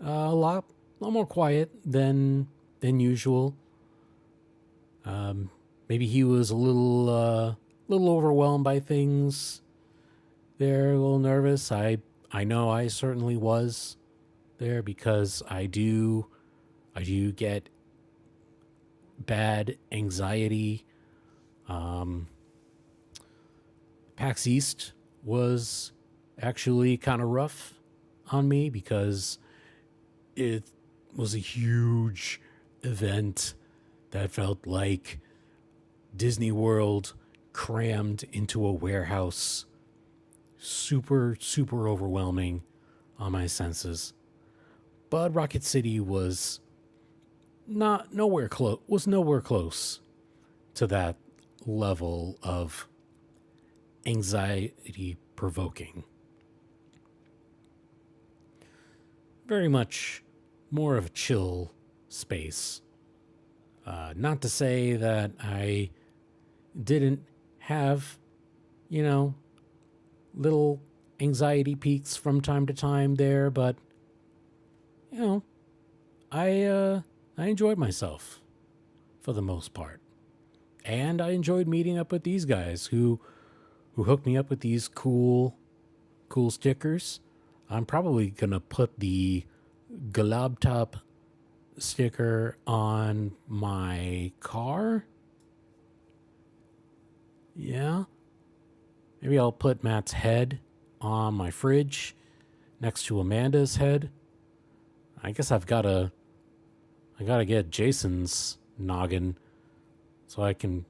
A lot more quiet than usual. Maybe he was a little overwhelmed by things. There, a little nervous. I know I certainly was there because I do get bad anxiety. PAX East was actually kind of rough on me because it was a huge event that felt like Disney World crammed into a warehouse. Super, super overwhelming on my senses. But Rocket City was nowhere close to that level of anxiety provoking. Very much more of a chill space. Not to say that I didn't have, you know, little anxiety peaks from time to time there, but you know, I enjoyed myself for the most part. And I enjoyed meeting up with these guys who hooked me up with these cool stickers. I'm probably gonna put the Glob Top sticker on my car. Yeah. Maybe I'll put Matt's head on my fridge next to Amanda's head. I guess I gotta get Jason's noggin so I can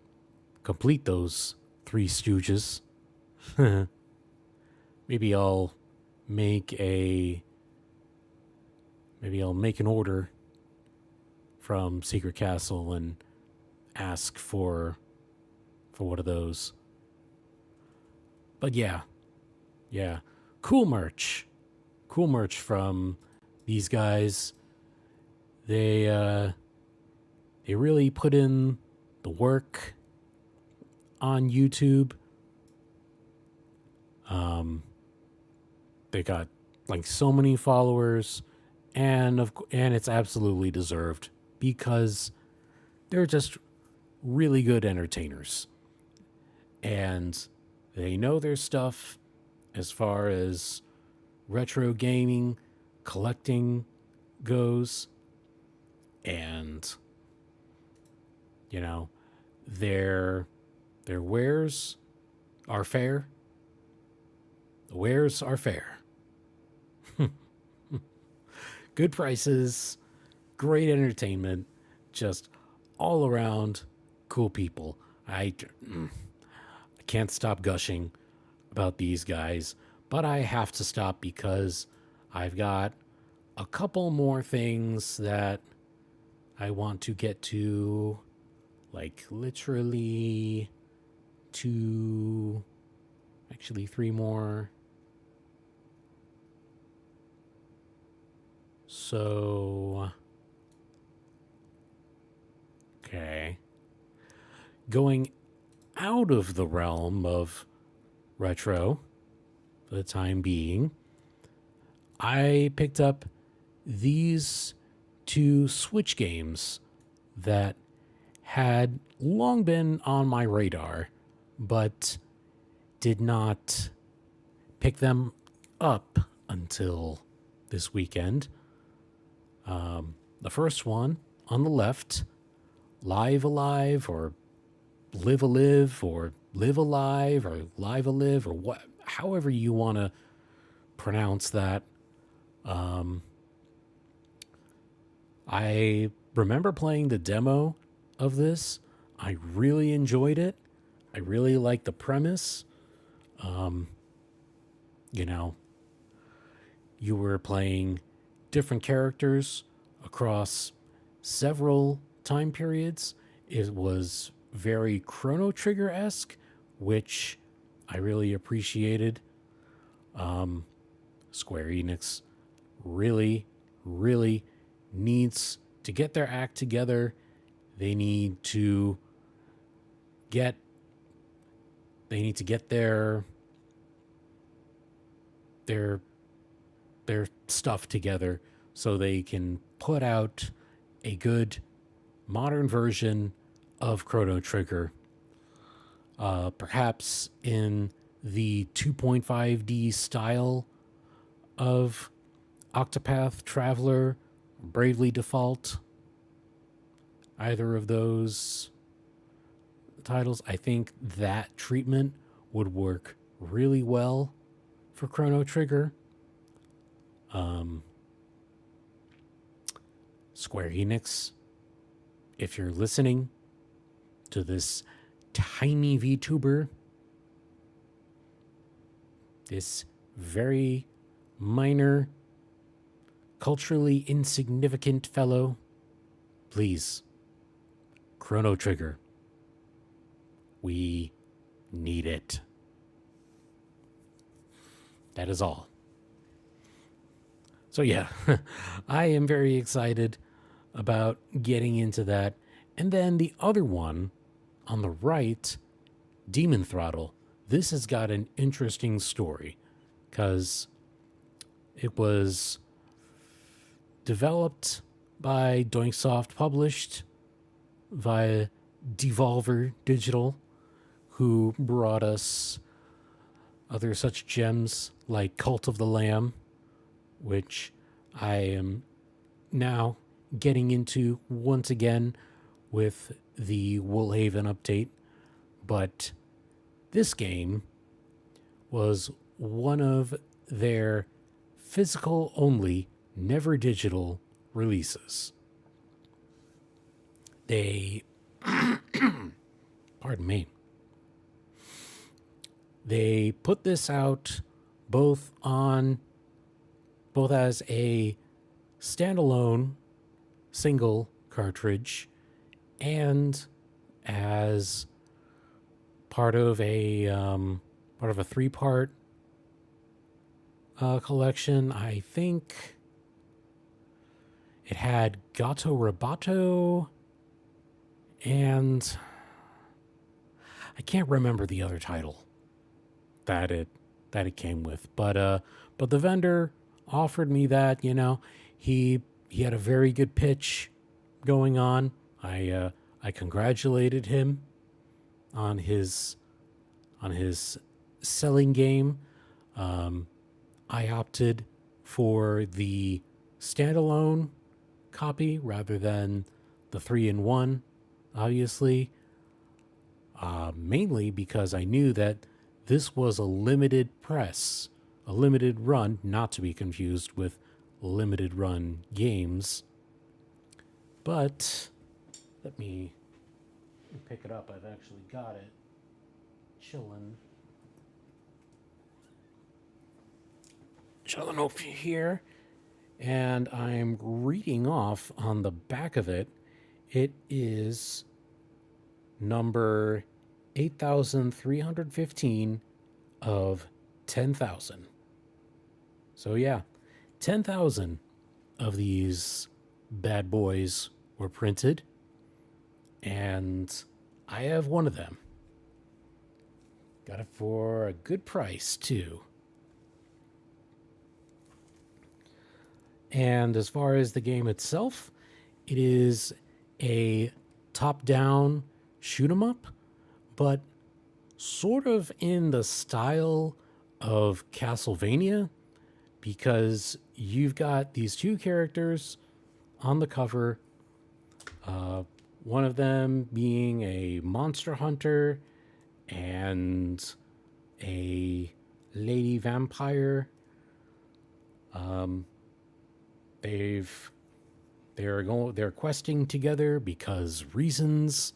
complete those Three Stooges. Maybe I'll make an order from Secret Castle and ask for one of those. But yeah. Cool merch from these guys. They really put in the work on YouTube. They got like so many followers, and it's absolutely deserved because they're just really good entertainers, and they know their stuff as far as retro gaming, collecting goes, and their wares are fair. The wares are fair. Good prices, great entertainment, just all around cool people. I can't stop gushing about these guys, but I have to stop because I've got a couple more things that I want to get to, like literally three more. So, okay. Going out of the realm of retro for the time being, I picked up these two Switch games that had long been on my radar, but did not pick them up until this weekend. The first one on the left, Live Alive or Live Alive or Live Alive or Live Alive or what, however you want to pronounce that. I remember playing the demo of this I really enjoyed it. I really like the premise. You know, you were playing different characters across several time periods. It was very Chrono Trigger esque, which I really appreciated. Square Enix really, really needs to get their act together. They need to get their their their stuff together so they can put out a good modern version of Chrono Trigger, perhaps in the 2.5D style of Octopath Traveler, Bravely Default. Either of those titles, I think that treatment would work really well for Chrono Trigger. Square Enix, if you're listening to this tiny VTuber, this very minor, culturally insignificant fellow, please, Chrono Trigger. We need it. That is all. So yeah, I am very excited about getting into that. And then the other one on the right, Demon Throttle. This has got an interesting story because it was developed by Doinksoft, published via Devolver Digital, who brought us other such gems like Cult of the Lamb, which I am now getting into once again with the Woolhaven update. But this game was one of their physical only, never digital releases. They, pardon me, they put this out both as a standalone single cartridge and as part of a 3-part collection. I think it had Gato Roboto and I can't remember the other title that it came with, but the vendor offered me that. He had a very good pitch going on. I congratulated him on his selling game. I opted for the standalone copy rather than the 3-in-1, obviously, mainly because I knew that this was a limited press, a limited run, not to be confused with limited run games. But let me pick it up. I've actually got it chilling over here, and I'm reading off on the back of it. It is number 8,315 of 10,000. So yeah, 10,000 of these bad boys were printed, and I have one of them. Got it for a good price too. And as far as the game itself, it is a top-down shoot 'em up, but sort of in the style of Castlevania, because you've got these two characters on the cover, one of them being a monster hunter and a lady vampire. They're questing together because reasons.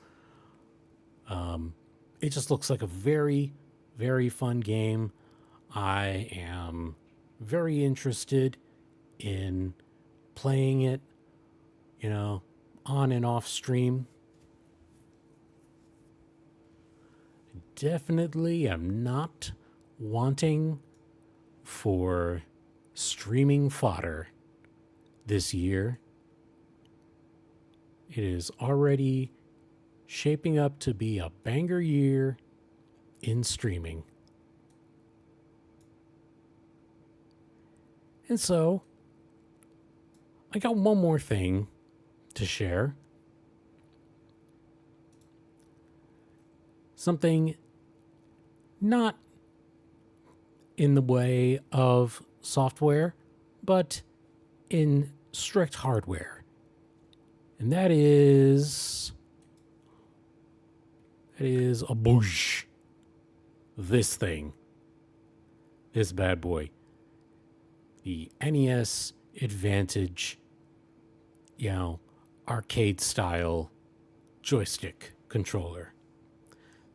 It just looks like a very, very fun game. I am very interested in playing it, you know, on and off stream. Definitely am not wanting for streaming fodder this year. It is already shaping up to be a banger year in streaming. And so, I got one more thing to share. Something not in the way of software, but in strict hardware. And that is a boosh. This thing. This bad boy. The NES Advantage, arcade style joystick controller.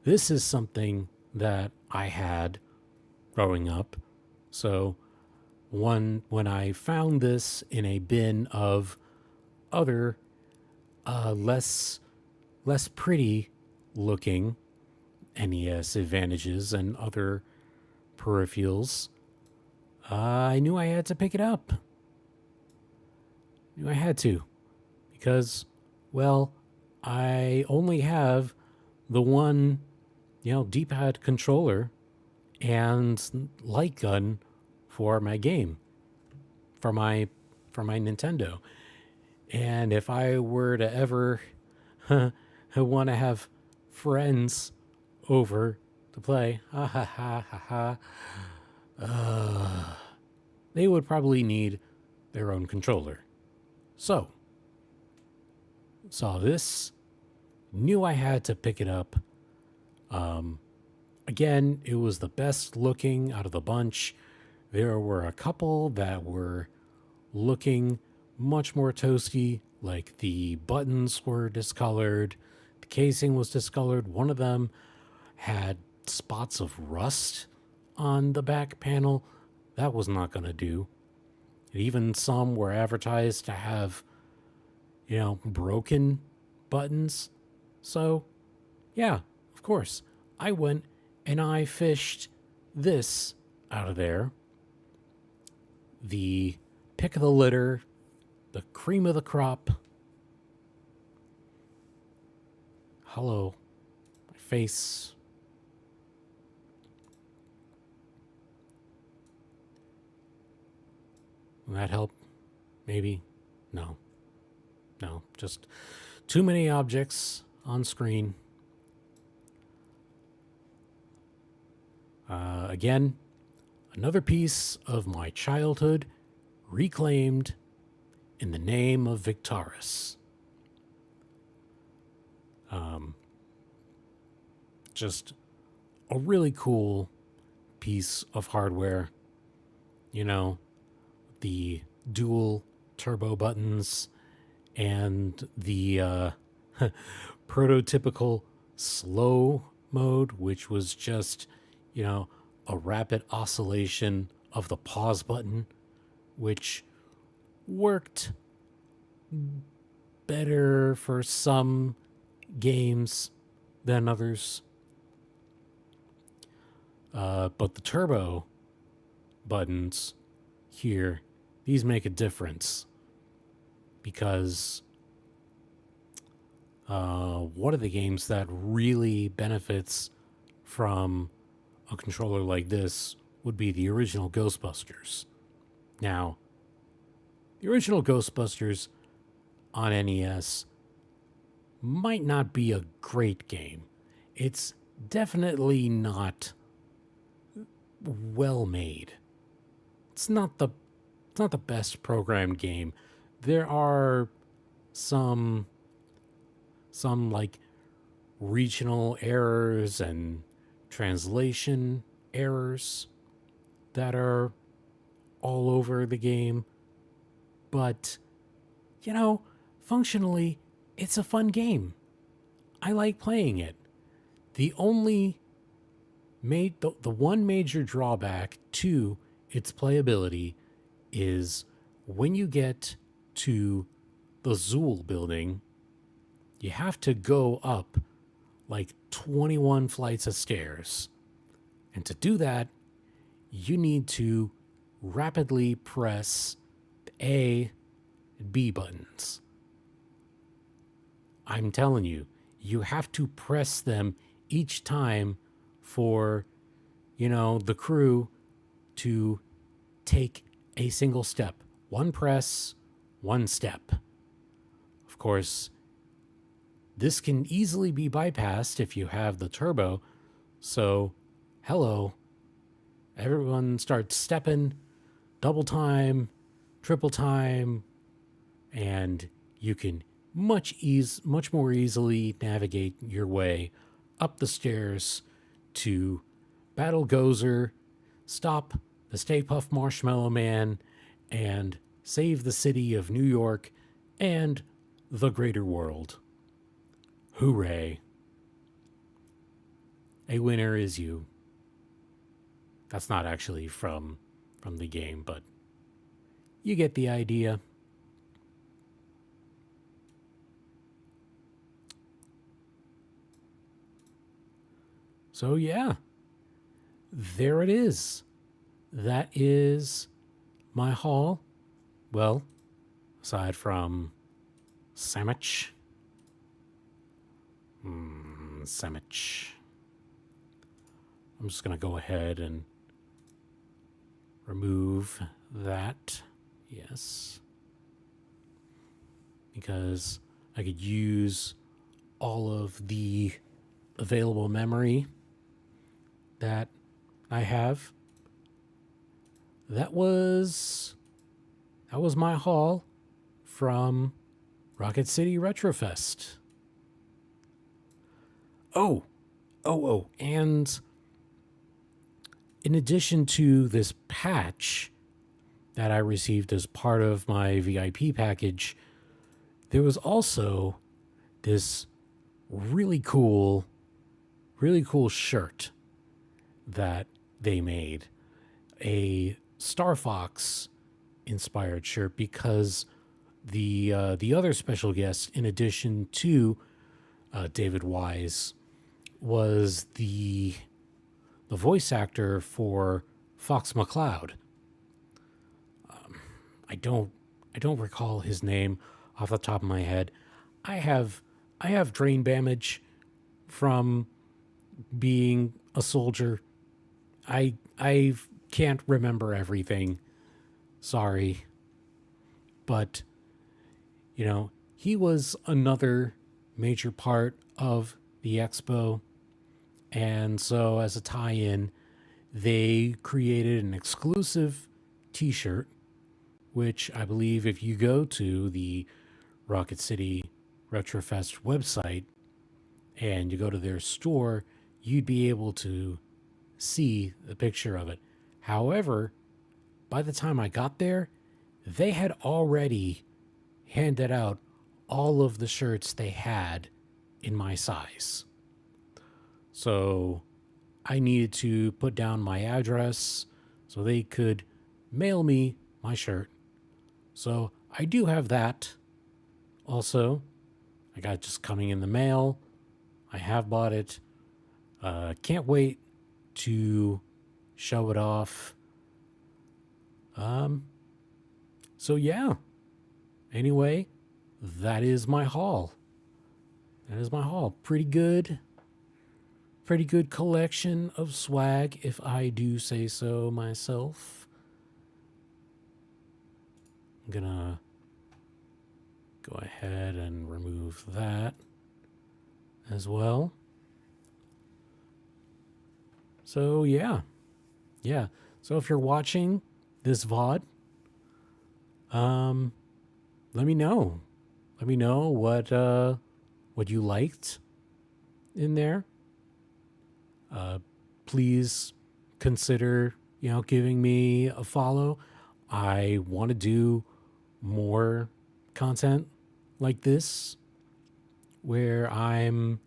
This is something that I had growing up. So when I found this in a bin of other less pretty looking NES Advantages and other peripherals, I knew I had to pick it up. I had to. Because, well, I only have the one, D-pad controller and light gun for my game, for my Nintendo. And if I were to ever want to have friends over to play, they would probably need their own controller. So, saw this, knew I had to pick it up. Again, it was the best looking out of the bunch. There were a couple that were looking much more toasty, like the buttons were discolored, the casing was discolored. One of them had spots of rust on the back panel. That was not going to do. Even some were advertised to have, broken buttons. So, yeah, of course, I went and I fished this out of there. The pick of the litter, the cream of the crop. Hello, my face. Will that help? Maybe? No. Just too many objects on screen. Again, another piece of my childhood reclaimed in the name of Victaris. Just a really cool piece of hardware. The dual turbo buttons and the prototypical slow mode, which was just, a rapid oscillation of the pause button, which worked better for some games than others. But the turbo buttons here, these make a difference because one of the games that really benefits from a controller like this would be the original Ghostbusters. Now, the original Ghostbusters on NES might not be a great game. It's definitely not well made. It's not the best programmed game. There are some like regional errors and translation errors that are all over the game. But, functionally, it's a fun game. I like playing it. The only the one major drawback to its playability is when you get to the Zool building, you have to go up like 21 flights of stairs. And to do that, you need to rapidly press A and B buttons. I'm telling you, you have to press them each time for, the crew to take a single step. One press, one step. Of course, this can easily be bypassed if you have the turbo. So, hello, everyone starts stepping, double time, triple time, and you can much more easily navigate your way up the stairs to battle Gozer, stop the Stay Puft Marshmallow Man, and save the city of New York and the greater world. Hooray. A winner is you. That's not actually from the game, but you get the idea. So yeah, there it is. That is my haul. Well, aside from sandwich. Sandwich. I'm just going to go ahead and remove that. Yes. Because I could use all of the available memory that I have. That was my haul from Rocket City Retrofest. Oh, and in addition to this patch that I received as part of my VIP package, there was also this really cool shirt that they made. A Star Fox inspired shirt, because the other special guest, in addition to David Wise, was the voice actor for Fox McCloud. I don't recall his name off the top of my head. I have brain damage from being a soldier. I can't remember everything. Sorry. But he was another major part of the expo. And so as a tie-in, they created an exclusive t-shirt, which I believe if you go to the Rocket City Retrofest website and you go to their store, you'd be able to see the picture of it. However, by the time I got there, they had already handed out all of the shirts they had in my size. So I needed to put down my address so they could mail me my shirt. So I do have that. Also, I got it just coming in the mail. I have bought it. Can't wait to show it off. So yeah. Anyway, that is my haul. Pretty good collection of swag, if I do say so myself. I'm gonna go ahead and remove that as well. So yeah. So if you're watching this VOD, let me know. Let me know what you liked in there. Please consider, giving me a follow. I want to do more content like this, where I'm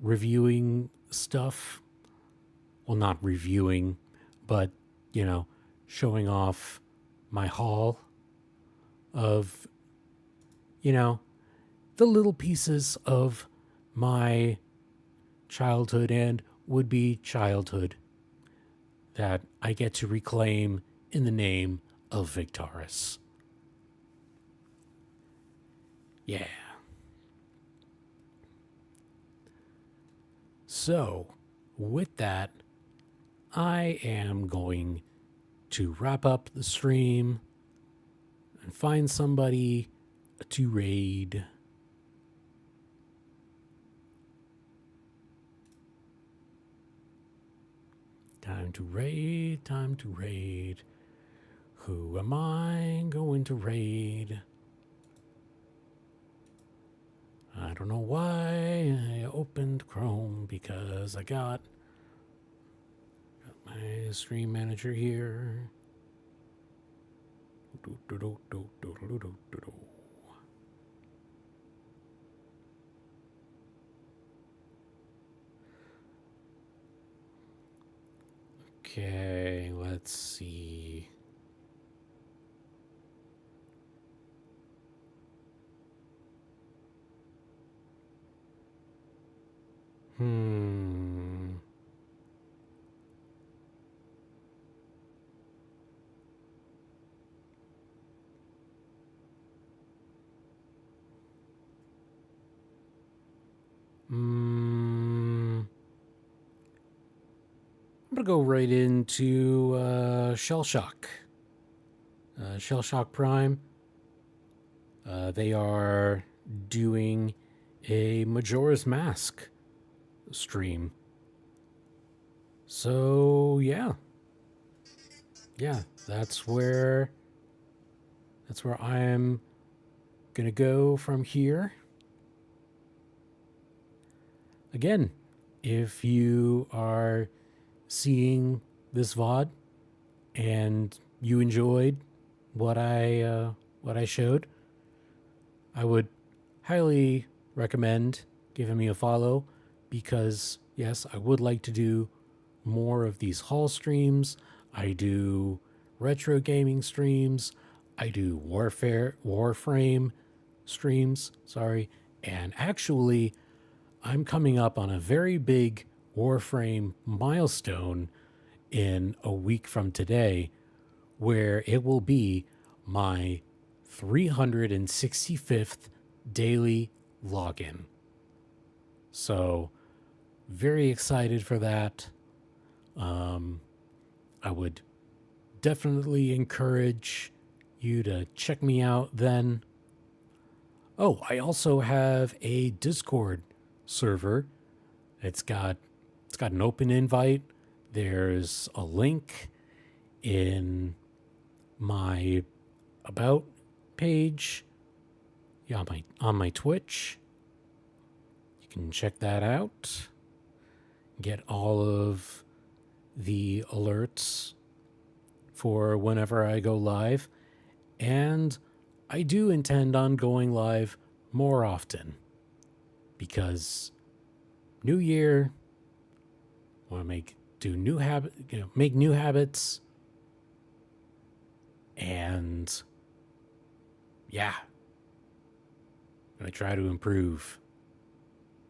reviewing stuff. Well, not reviewing, but, you know, showing off my haul of, you know, the little pieces of my childhood and would be childhood that I get to reclaim in the name of Victaris. Yeah. So, with that, I am going to wrap up the stream and find somebody to raid. Time to raid, time to raid. Who am I going to raid? I don't know why I opened Chrome because I got my stream manager here. Okay, let's see. Hmm. I'm gonna go right into Shell Shock. Shell Shock Prime. They are doing a Majora's Mask stream. So yeah, that's where I'm gonna go from here. Again, if you are seeing this VOD and you enjoyed what I showed, I would highly recommend giving me a follow because yes, I would like to do more of these haul streams. I do retro gaming streams. I do Warframe streams, sorry. And actually, I'm coming up on a very big Warframe milestone in a week from today where it will be my 365th daily login. So, very excited for that. I would definitely encourage you to check me out then. Oh, I also have a Discord server. It's got an open invite. There's a link in my about page. Yeah, on my Twitch. You can check that out. Get all of the alerts for whenever I go live. And I do intend on going live more often because new year, want to make new habits, and yeah, gonna try to improve.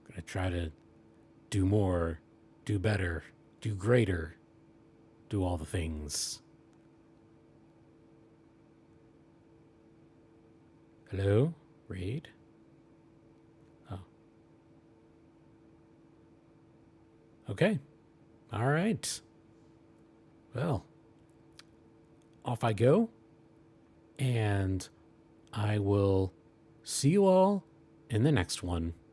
Gonna try to do more, do better, do greater, do all the things. Hello, Raid? Oh. Okay. All right. Well, off I go, and I will see you all in the next one.